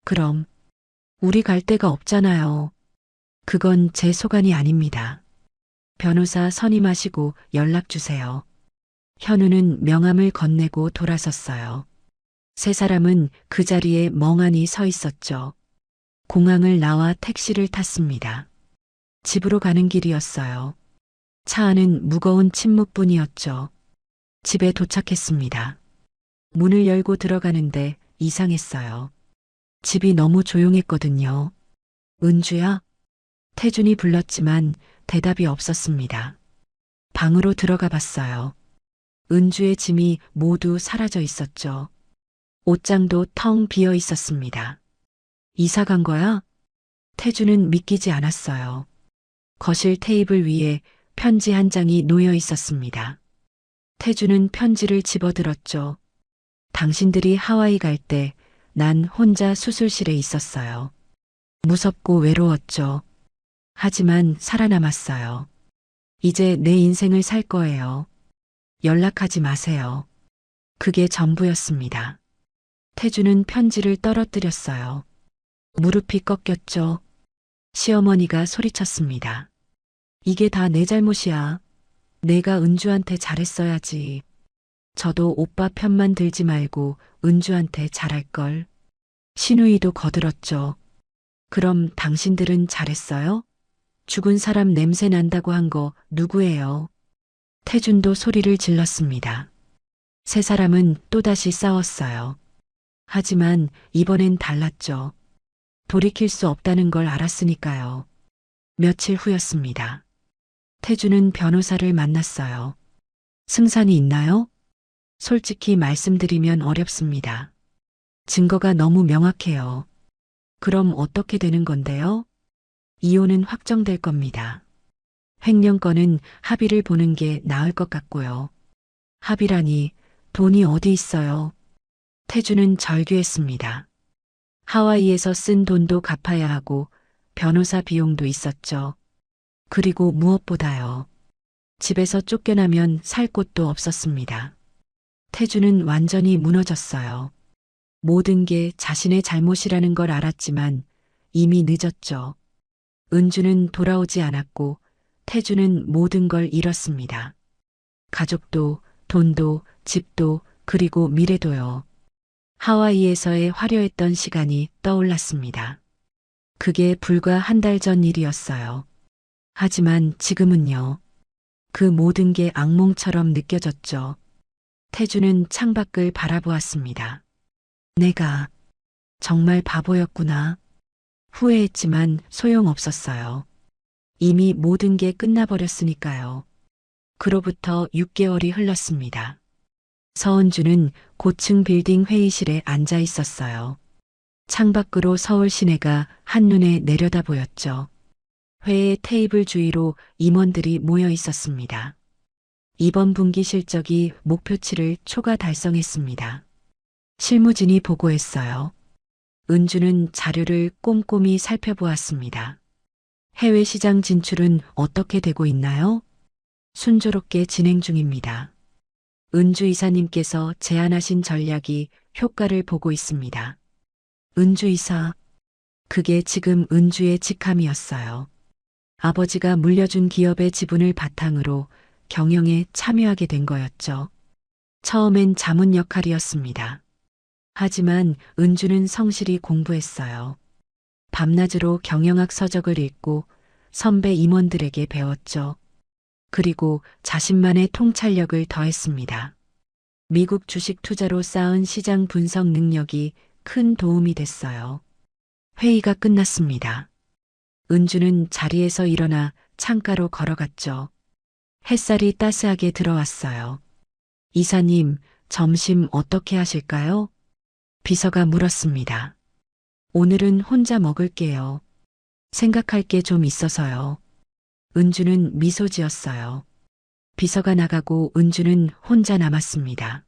그럼 우리 갈 데가 없잖아요. 그건 제 소관이 아닙니다. 변호사 선임하시고 연락 주세요. 현우는 명함을 건네고 돌아섰어요. 세 사람은 그 자리에 멍하니 서 있었죠. 공항을 나와 택시를 탔습니다. 집으로 가는 길이었어요. 차 안은 무거운 침묵뿐이었죠. 집에 도착했습니다. 문을 열고 들어가는데 이상했어요. 집이 너무 조용했거든요. 은주야? 태준이 불렀지만 대답이 없었습니다. 방으로 들어가 봤어요. 은주의 짐이 모두 사라져 있었죠. 옷장도 텅 비어 있었습니다. 이사 간 거야? 태주는 믿기지 않았어요. 거실 테이블 위에 편지 한 장이 놓여 있었습니다. 태주는 편지를 집어들었죠. 당신들이 하와이 갈 때 난 혼자 수술실에 있었어요. 무섭고 외로웠죠. 하지만 살아남았어요. 이제 내 인생을 살 거예요. 연락하지 마세요. 그게 전부였습니다. 태주는 편지를 떨어뜨렸어요. 무릎이 꺾였죠. 시어머니가 소리쳤습니다. 이게 다 내 잘못이야. 내가 은주한테 잘했어야지. 저도 오빠 편만 들지 말고 은주한테 잘할걸. 신우이도 거들었죠. 그럼 당신들은 잘했어요? 죽은 사람 냄새 난다고 한 거 누구예요? 태준도 소리를 질렀습니다. 세 사람은 또다시 싸웠어요. 하지만 이번엔 달랐죠. 돌이킬 수 없다는 걸 알았으니까요. 며칠 후였습니다. 태주는 변호사를 만났어요. 승산이 있나요? 솔직히 말씀드리면 어렵습니다. 증거가 너무 명확해요. 그럼 어떻게 되는 건데요? 이혼은 확정될 겁니다. 횡령건은 합의를 보는 게 나을 것 같고요. 합의라니 돈이 어디 있어요? 태주는 절규했습니다. 하와이에서 쓴 돈도 갚아야 하고 변호사 비용도 있었죠. 그리고 무엇보다요. 집에서 쫓겨나면 살 곳도 없었습니다. 태주는 완전히 무너졌어요. 모든 게 자신의 잘못이라는 걸 알았지만 이미 늦었죠. 은주는 돌아오지 않았고 태주는 모든 걸 잃었습니다. 가족도, 돈도, 집도, 그리고 미래도요. 하와이에서의 화려했던 시간이 떠올랐습니다. 그게 불과 한 달 전 일이었어요. 하지만 지금은요. 그 모든 게 악몽처럼 느껴졌죠. 태주는 창밖을 바라보았습니다. 내가 정말 바보였구나. 후회했지만 소용없었어요. 이미 모든 게 끝나버렸으니까요. 그로부터 6개월이 흘렀습니다. 서은주는 고층 빌딩 회의실에 앉아 있었어요. 창밖으로 서울 시내가 한눈에 내려다 보였죠. 회의 테이블 주위로 임원들이 모여 있었습니다. 이번 분기 실적이 목표치를 초과 달성했습니다. 실무진이 보고했어요. 은주는 자료를 꼼꼼히 살펴보았습니다. 해외 시장 진출은 어떻게 되고 있나요? 순조롭게 진행 중입니다. 은주 이사님께서 제안하신 전략이 효과를 보고 있습니다. 은주 이사, 그게 지금 은주의 직함이었어요. 아버지가 물려준 기업의 지분을 바탕으로 경영에 참여하게 된 거였죠. 처음엔 자문 역할이었습니다. 하지만 은주는 성실히 공부했어요. 밤낮으로 경영학 서적을 읽고 선배 임원들에게 배웠죠. 그리고 자신만의 통찰력을 더했습니다. 미국 주식 투자로 쌓은 시장 분석 능력이 큰 도움이 됐어요. 회의가 끝났습니다. 은주는 자리에서 일어나 창가로 걸어갔죠. 햇살이 따스하게 들어왔어요. 이사님, 점심 어떻게 하실까요? 비서가 물었습니다. 오늘은 혼자 먹을게요. 생각할 게 좀 있어서요. 은주는 미소 지었어요. 비서가 나가고 은주는 혼자 남았습니다.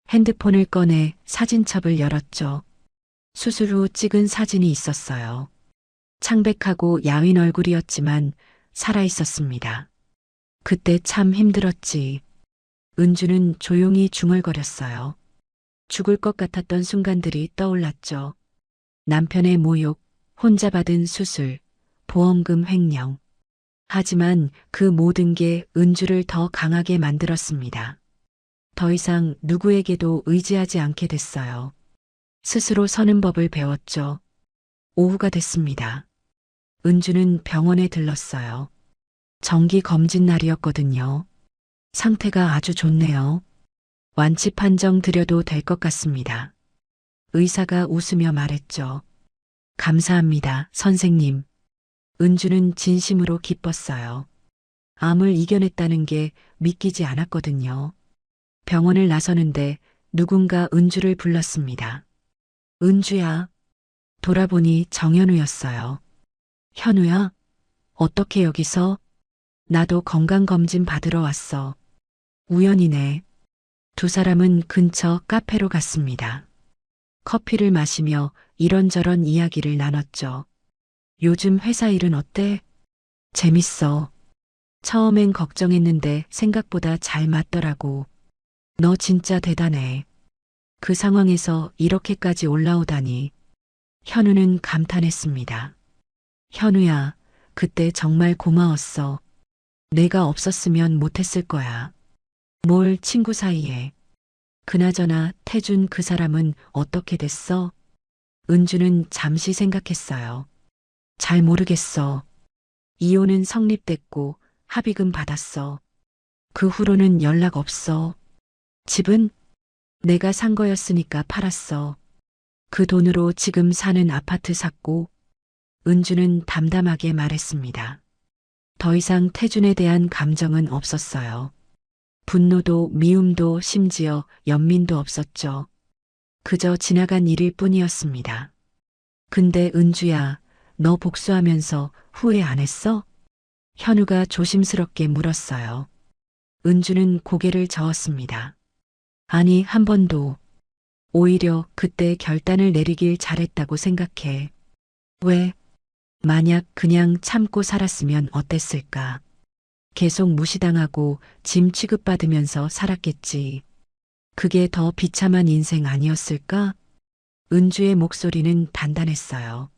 핸드폰을 꺼내 사진첩을 열었죠. 수술 후 찍은 사진이 있었어요. 창백하고 야윈 얼굴이었지만 살아있었습니다. 그때 참 힘들었지. 은주는 조용히 중얼거렸어요. 죽을 것 같았던 순간들이 떠올랐죠. 남편의 모욕, 혼자 받은 수술, 보험금 횡령. 하지만 그 모든 게 은주를 더 강하게 만들었습니다. 더 이상 누구에게도 의지하지 않게 됐어요. 스스로 서는 법을 배웠죠. 오후가 됐습니다. 은주는 병원에 들렀어요. 정기 검진 날이었거든요. 상태가 아주 좋네요. 완치 판정 드려도 될 것 같습니다. 의사가 웃으며 말했죠. 감사합니다, 선생님. 은주는 진심으로 기뻤어요. 암을 이겨냈다는 게 믿기지 않았거든요. 병원을 나서는데 누군가 은주를 불렀습니다. 은주야. 돌아보니 정현우였어요. 현우야, 어떻게 여기서? 나도 건강검진 받으러 왔어. 우연이네. 두 사람은 근처 카페로 갔습니다. 커피를 마시며 이런저런 이야기를 나눴죠. 요즘 회사 일은 어때? 재밌어. 처음엔 걱정했는데 생각보다 잘 맞더라고. 너 진짜 대단해. 그 상황에서 이렇게까지 올라오다니. 현우는 감탄했습니다. 현우야, 그때 정말 고마웠어. 내가 없었으면 못했을 거야. 뭘 친구 사이에. 그나저나 태준 그 사람은 어떻게 됐어? 은주는 잠시 생각했어요. 잘 모르겠어. 이혼은 성립됐고 합의금 받았어. 그 후로는 연락 없어. 집은 내가 산 거였으니까 팔았어. 그 돈으로 지금 사는 아파트 샀고. 은주는 담담하게 말했습니다. 더 이상 태준에 대한 감정은 없었어요. 분노도 미움도 심지어 연민도 없었죠. 그저 지나간 일일 뿐이었습니다. 근데 은주야, 너 복수하면서 후회 안 했어? 현우가 조심스럽게 물었어요. 은주는 고개를 저었습니다. 아니, 한 번도. 오히려 그때 결단을 내리길 잘했다고 생각해. 왜? 만약 그냥 참고 살았으면 어땠을까? 계속 무시당하고 짐 취급받으면서 살았겠지. 그게 더 비참한 인생 아니었을까? 은주의 목소리는 단단했어요.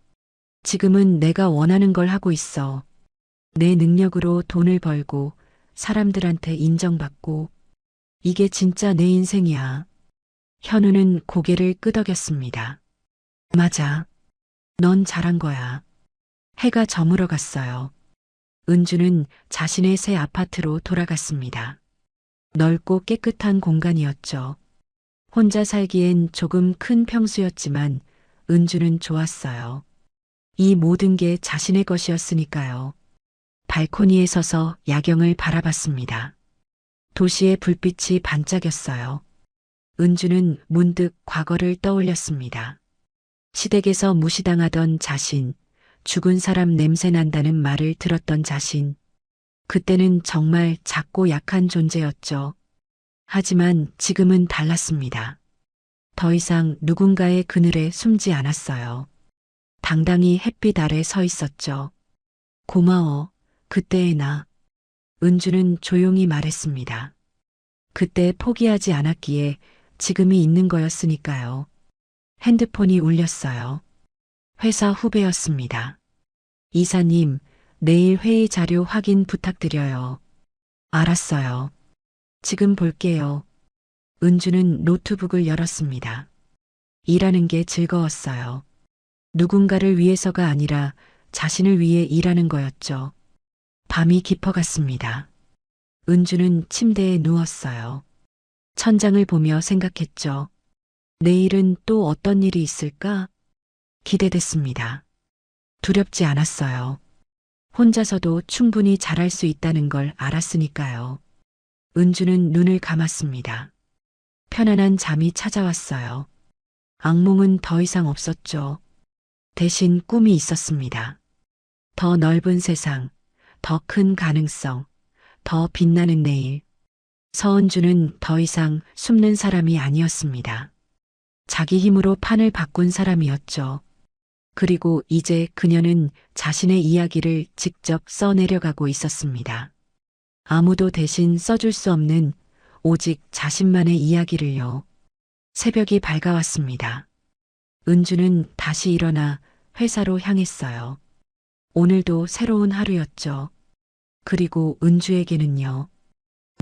지금은 내가 원하는 걸 하고 있어. 내 능력으로 돈을 벌고 사람들한테 인정받고 이게 진짜 내 인생이야. 현우는 고개를 끄덕였습니다. 맞아. 넌 잘한 거야. 해가 저물어 갔어요. 은주는 자신의 새 아파트로 돌아갔습니다. 넓고 깨끗한 공간이었죠. 혼자 살기엔 조금 큰 평수였지만 은주는 좋았어요. 이 모든 게 자신의 것이었으니까요. 발코니에 서서 야경을 바라봤습니다. 도시의 불빛이 반짝였어요. 은주는 문득 과거를 떠올렸습니다. 시댁에서 무시당하던 자신, 죽은 사람 냄새 난다는 말을 들었던 자신. 그때는 정말 작고 약한 존재였죠. 하지만 지금은 달랐습니다. 더 이상 누군가의 그늘에 숨지 않았어요. 당당히 햇빛 아래 서 있었죠. 고마워, 그때의 나. 은주는 조용히 말했습니다. 그때 포기하지 않았기에 지금이 있는 거였으니까요. 핸드폰이 울렸어요. 회사 후배였습니다. 이사님, 내일 회의 자료 확인 부탁드려요. 알았어요. 지금 볼게요. 은주는 노트북을 열었습니다. 일하는 게 즐거웠어요. 누군가를 위해서가 아니라 자신을 위해 일하는 거였죠. 밤이 깊어갔습니다. 은주는 침대에 누웠어요. 천장을 보며 생각했죠. 내일은 또 어떤 일이 있을까? 기대됐습니다. 두렵지 않았어요. 혼자서도 충분히 잘할 수 있다는 걸 알았으니까요. 은주는 눈을 감았습니다. 편안한 잠이 찾아왔어요. 악몽은 더 이상 없었죠. 대신 꿈이 있었습니다. 더 넓은 세상, 더 큰 가능성, 더 빛나는 내일. 서은주는 더 이상 숨는 사람이 아니었습니다. 자기 힘으로 판을 바꾼 사람이었죠. 그리고 이제 그녀는 자신의 이야기를 직접 써내려가고 있었습니다. 아무도 대신 써줄 수 없는 오직 자신만의 이야기를요. 새벽이 밝아왔습니다. 은주는 다시 일어나 회사로 향했어요. 오늘도 새로운 하루였죠. 그리고 은주에게는요.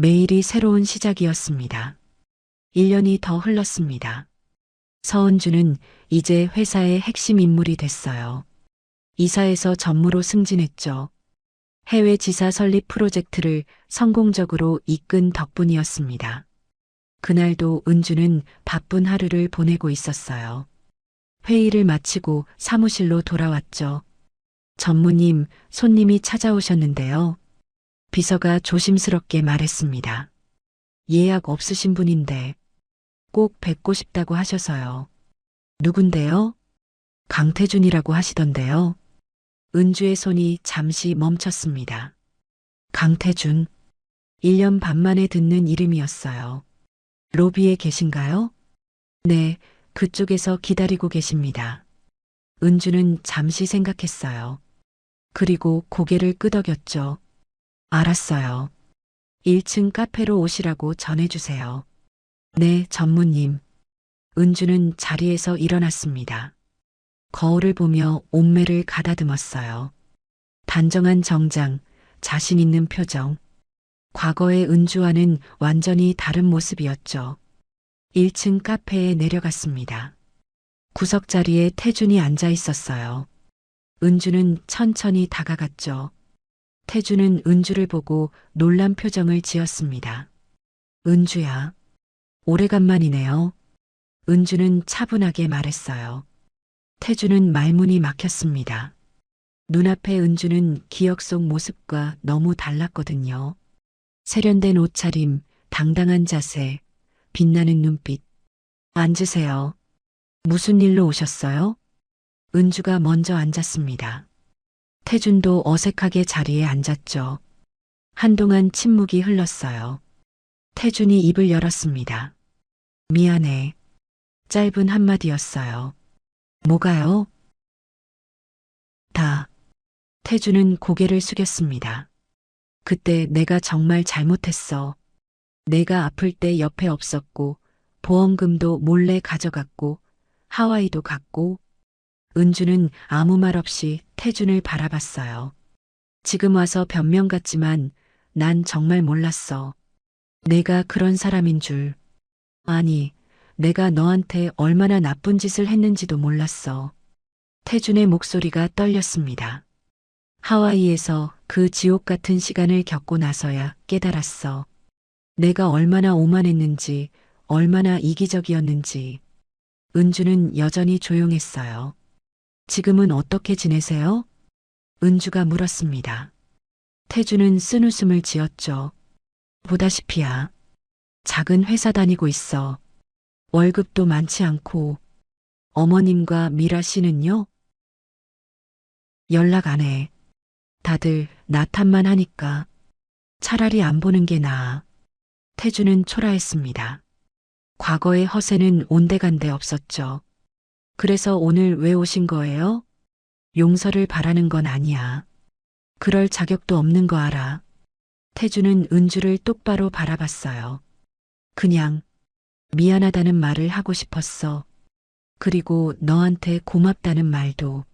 매일이 새로운 시작이었습니다. 1년이 더 흘렀습니다. 서은주는 이제 회사의 핵심 인물이 됐어요. 이사에서 전무로 승진했죠. 해외 지사 설립 프로젝트를 성공적으로 이끈 덕분이었습니다. 그날도 은주는 바쁜 하루를 보내고 있었어요. 회의를 마치고 사무실로 돌아왔죠. 전무님, 손님이 찾아오셨는데요. 비서가 조심스럽게 말했습니다. 예약 없으신 분인데 꼭 뵙고 싶다고 하셔서요. 누군데요? 강태준이라고 하시던데요. 은주의 손이 잠시 멈췄습니다. 강태준. 1년 반 만에 듣는 이름이었어요. 로비에 계신가요? 네, 그쪽에서 기다리고 계십니다. 은주는 잠시 생각했어요. 그리고 고개를 끄덕였죠. 알았어요. 1층 카페로 오시라고 전해주세요. 네, 전무님. 은주는 자리에서 일어났습니다. 거울을 보며 옷매를 가다듬었어요. 단정한 정장, 자신 있는 표정. 과거의 은주와는 완전히 다른 모습이었죠. 1층 카페에 내려갔습니다. 구석자리에 태준이 앉아 있었어요. 은주는 천천히 다가갔죠. 태준은 은주를 보고 놀란 표정을 지었습니다. 은주야. 오래간만이네요. 은주는 차분하게 말했어요. 태준은 말문이 막혔습니다. 눈앞의 은주는 기억 속 모습과 너무 달랐거든요. 세련된 옷차림, 당당한 자세, 빛나는 눈빛. 앉으세요. 무슨 일로 오셨어요? 은주가 먼저 앉았습니다. 태준도 어색하게 자리에 앉았죠. 한동안 침묵이 흘렀어요. 태준이 입을 열었습니다. 미안해. 짧은 한마디였어요. 뭐가요? 다. 태준은 고개를 숙였습니다. 그때 내가 정말 잘못했어. 내가 아플 때 옆에 없었고, 보험금도 몰래 가져갔고, 하와이도 갔고. 은주는 아무 말 없이 태준을 바라봤어요. 지금 와서 변명 같지만 난 정말 몰랐어. 내가 그런 사람인 줄. 아니, 내가 너한테 얼마나 나쁜 짓을 했는지도 몰랐어. 태준의 목소리가 떨렸습니다. 하와이에서 그 지옥 같은 시간을 겪고 나서야 깨달았어. 내가 얼마나 오만했는지, 얼마나 이기적이었는지. 은주는 여전히 조용했어요. 지금은 어떻게 지내세요? 은주가 물었습니다. 태준은 쓴웃음을 지었죠. 보다시피야. 작은 회사 다니고 있어. 월급도 많지 않고. 어머님과 미라 씨는요? 연락 안 해. 다들 나 탓만 하니까. 차라리 안 보는 게 나아. 태준은 초라했습니다. 과거의 허세는 온데간데 없었죠. 그래서 오늘 왜 오신 거예요? 용서를 바라는 건 아니야. 그럴 자격도 없는 거 알아. 태준은 은주를 똑바로 바라봤어요. 그냥 미안하다는 말을 하고 싶었어. 그리고 너한테 고맙다는 말도.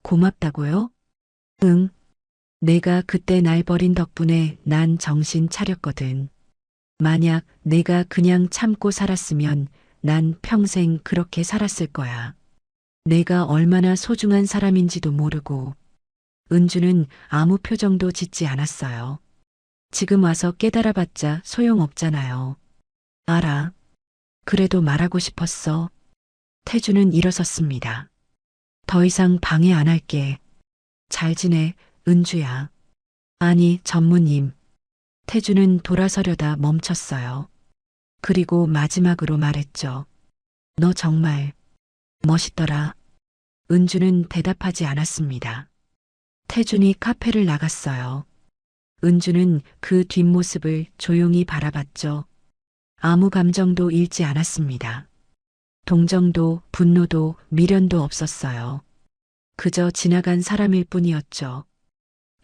고맙다고요? 응. 내가 그때 날 버린 덕분에 난 정신 차렸거든. 만약 내가 그냥 참고 살았으면 난 평생 그렇게 살았을 거야. 내가 얼마나 소중한 사람인지도 모르고. 은주는 아무 표정도 짓지 않았어요. 지금 와서 깨달아봤자 소용없잖아요. 알아. 그래도 말하고 싶었어. 태준은 일어섰습니다. 더 이상 방해 안 할게. 잘 지내, 은주야. 아니, 전무님. 태준은 돌아서려다 멈췄어요. 그리고 마지막으로 말했죠. 너 정말 멋있더라. 은주는 대답하지 않았습니다. 태준이 카페를 나갔어요. 은주는 그 뒷모습을 조용히 바라봤죠. 아무 감정도 잃지 않았습니다. 동정도 분노도 미련도 없었어요. 그저 지나간 사람일 뿐이었죠.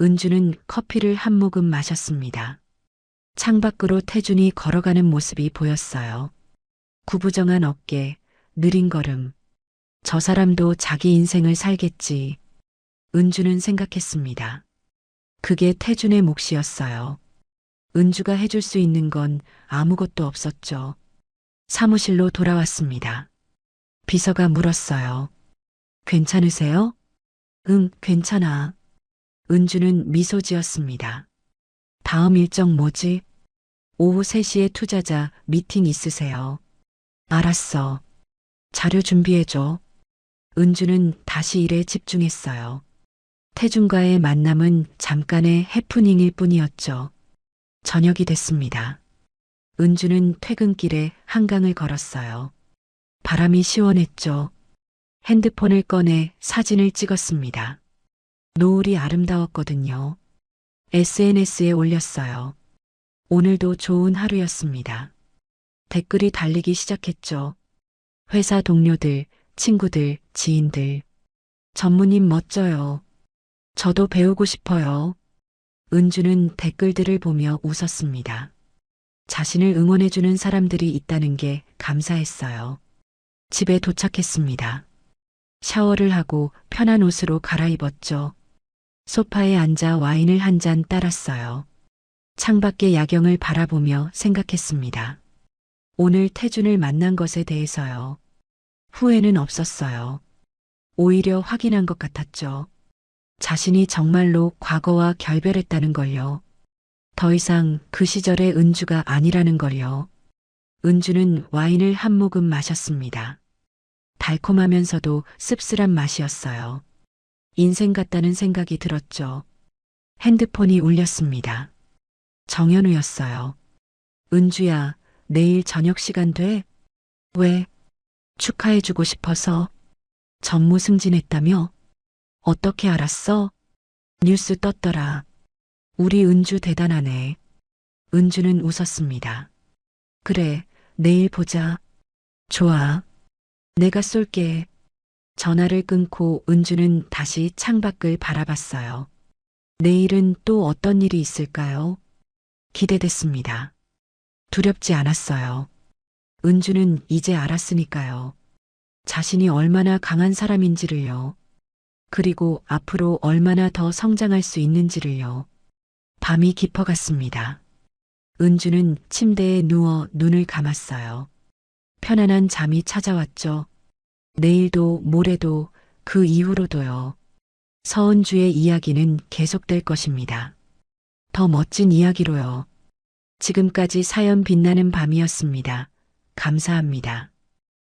은주는 커피를 한 모금 마셨습니다. 창밖으로 태준이 걸어가는 모습이 보였어요. 구부정한 어깨, 느린 걸음. 저 사람도 자기 인생을 살겠지. 은주는 생각했습니다. 그게 태준의 몫이었어요. 은주가 해줄 수 있는 건 아무것도 없었죠. 사무실로 돌아왔습니다. 비서가 물었어요. 괜찮으세요? 응, 괜찮아. 은주는 미소 지었습니다. 다음 일정 뭐지? 오후 3시에 투자자 미팅 있으세요. 알았어. 자료 준비해줘. 은주는 다시 일에 집중했어요. 태준과의 만남은 잠깐의 해프닝일 뿐이었죠. 저녁이 됐습니다. 은주는 퇴근길에 한강을 걸었어요. 바람이 시원했죠. 핸드폰을 꺼내 사진을 찍었습니다. 노을이 아름다웠거든요. SNS에 올렸어요. 오늘도 좋은 하루였습니다. 댓글이 달리기 시작했죠. 회사 동료들, 친구들, 지인들. 전무님 멋져요. 저도 배우고 싶어요. 은주는 댓글들을 보며 웃었습니다. 자신을 응원해주는 사람들이 있다는 게 감사했어요. 집에 도착했습니다. 샤워를 하고 편한 옷으로 갈아입었죠. 소파에 앉아 와인을 한 잔 따랐어요. 창밖의 야경을 바라보며 생각했습니다. 오늘 태준을 만난 것에 대해서요. 후회는 없었어요. 오히려 확인한 것 같았죠. 자신이 정말로 과거와 결별했다는 걸요. 더 이상 그 시절의 은주가 아니라는 걸요. 은주는 와인을 한 모금 마셨습니다. 달콤하면서도 씁쓸한 맛이었어요. 인생 같다는 생각이 들었죠. 핸드폰이 울렸습니다. 정현우였어요. 은주야, 내일 저녁 시간 돼? 왜? 축하해주고 싶어서. 전무승진했다며? 어떻게 알았어? 뉴스 떴더라. 우리 은주 대단하네. 은주는 웃었습니다. 그래, 내일 보자. 좋아. 내가 쏠게. 전화를 끊고 은주는 다시 창밖을 바라봤어요. 내일은 또 어떤 일이 있을까요? 기대됐습니다. 두렵지 않았어요. 은주는 이제 알았으니까요. 자신이 얼마나 강한 사람인지를요. 그리고 앞으로 얼마나 더 성장할 수 있는지를요. 밤이 깊어갔습니다. 은주는 침대에 누워 눈을 감았어요. 편안한 잠이 찾아왔죠. 내일도 모레도 그 이후로도요. 서은주의 이야기는 계속될 것입니다. 더 멋진 이야기로요. 지금까지 사연 빛나는 밤이었습니다. 감사합니다.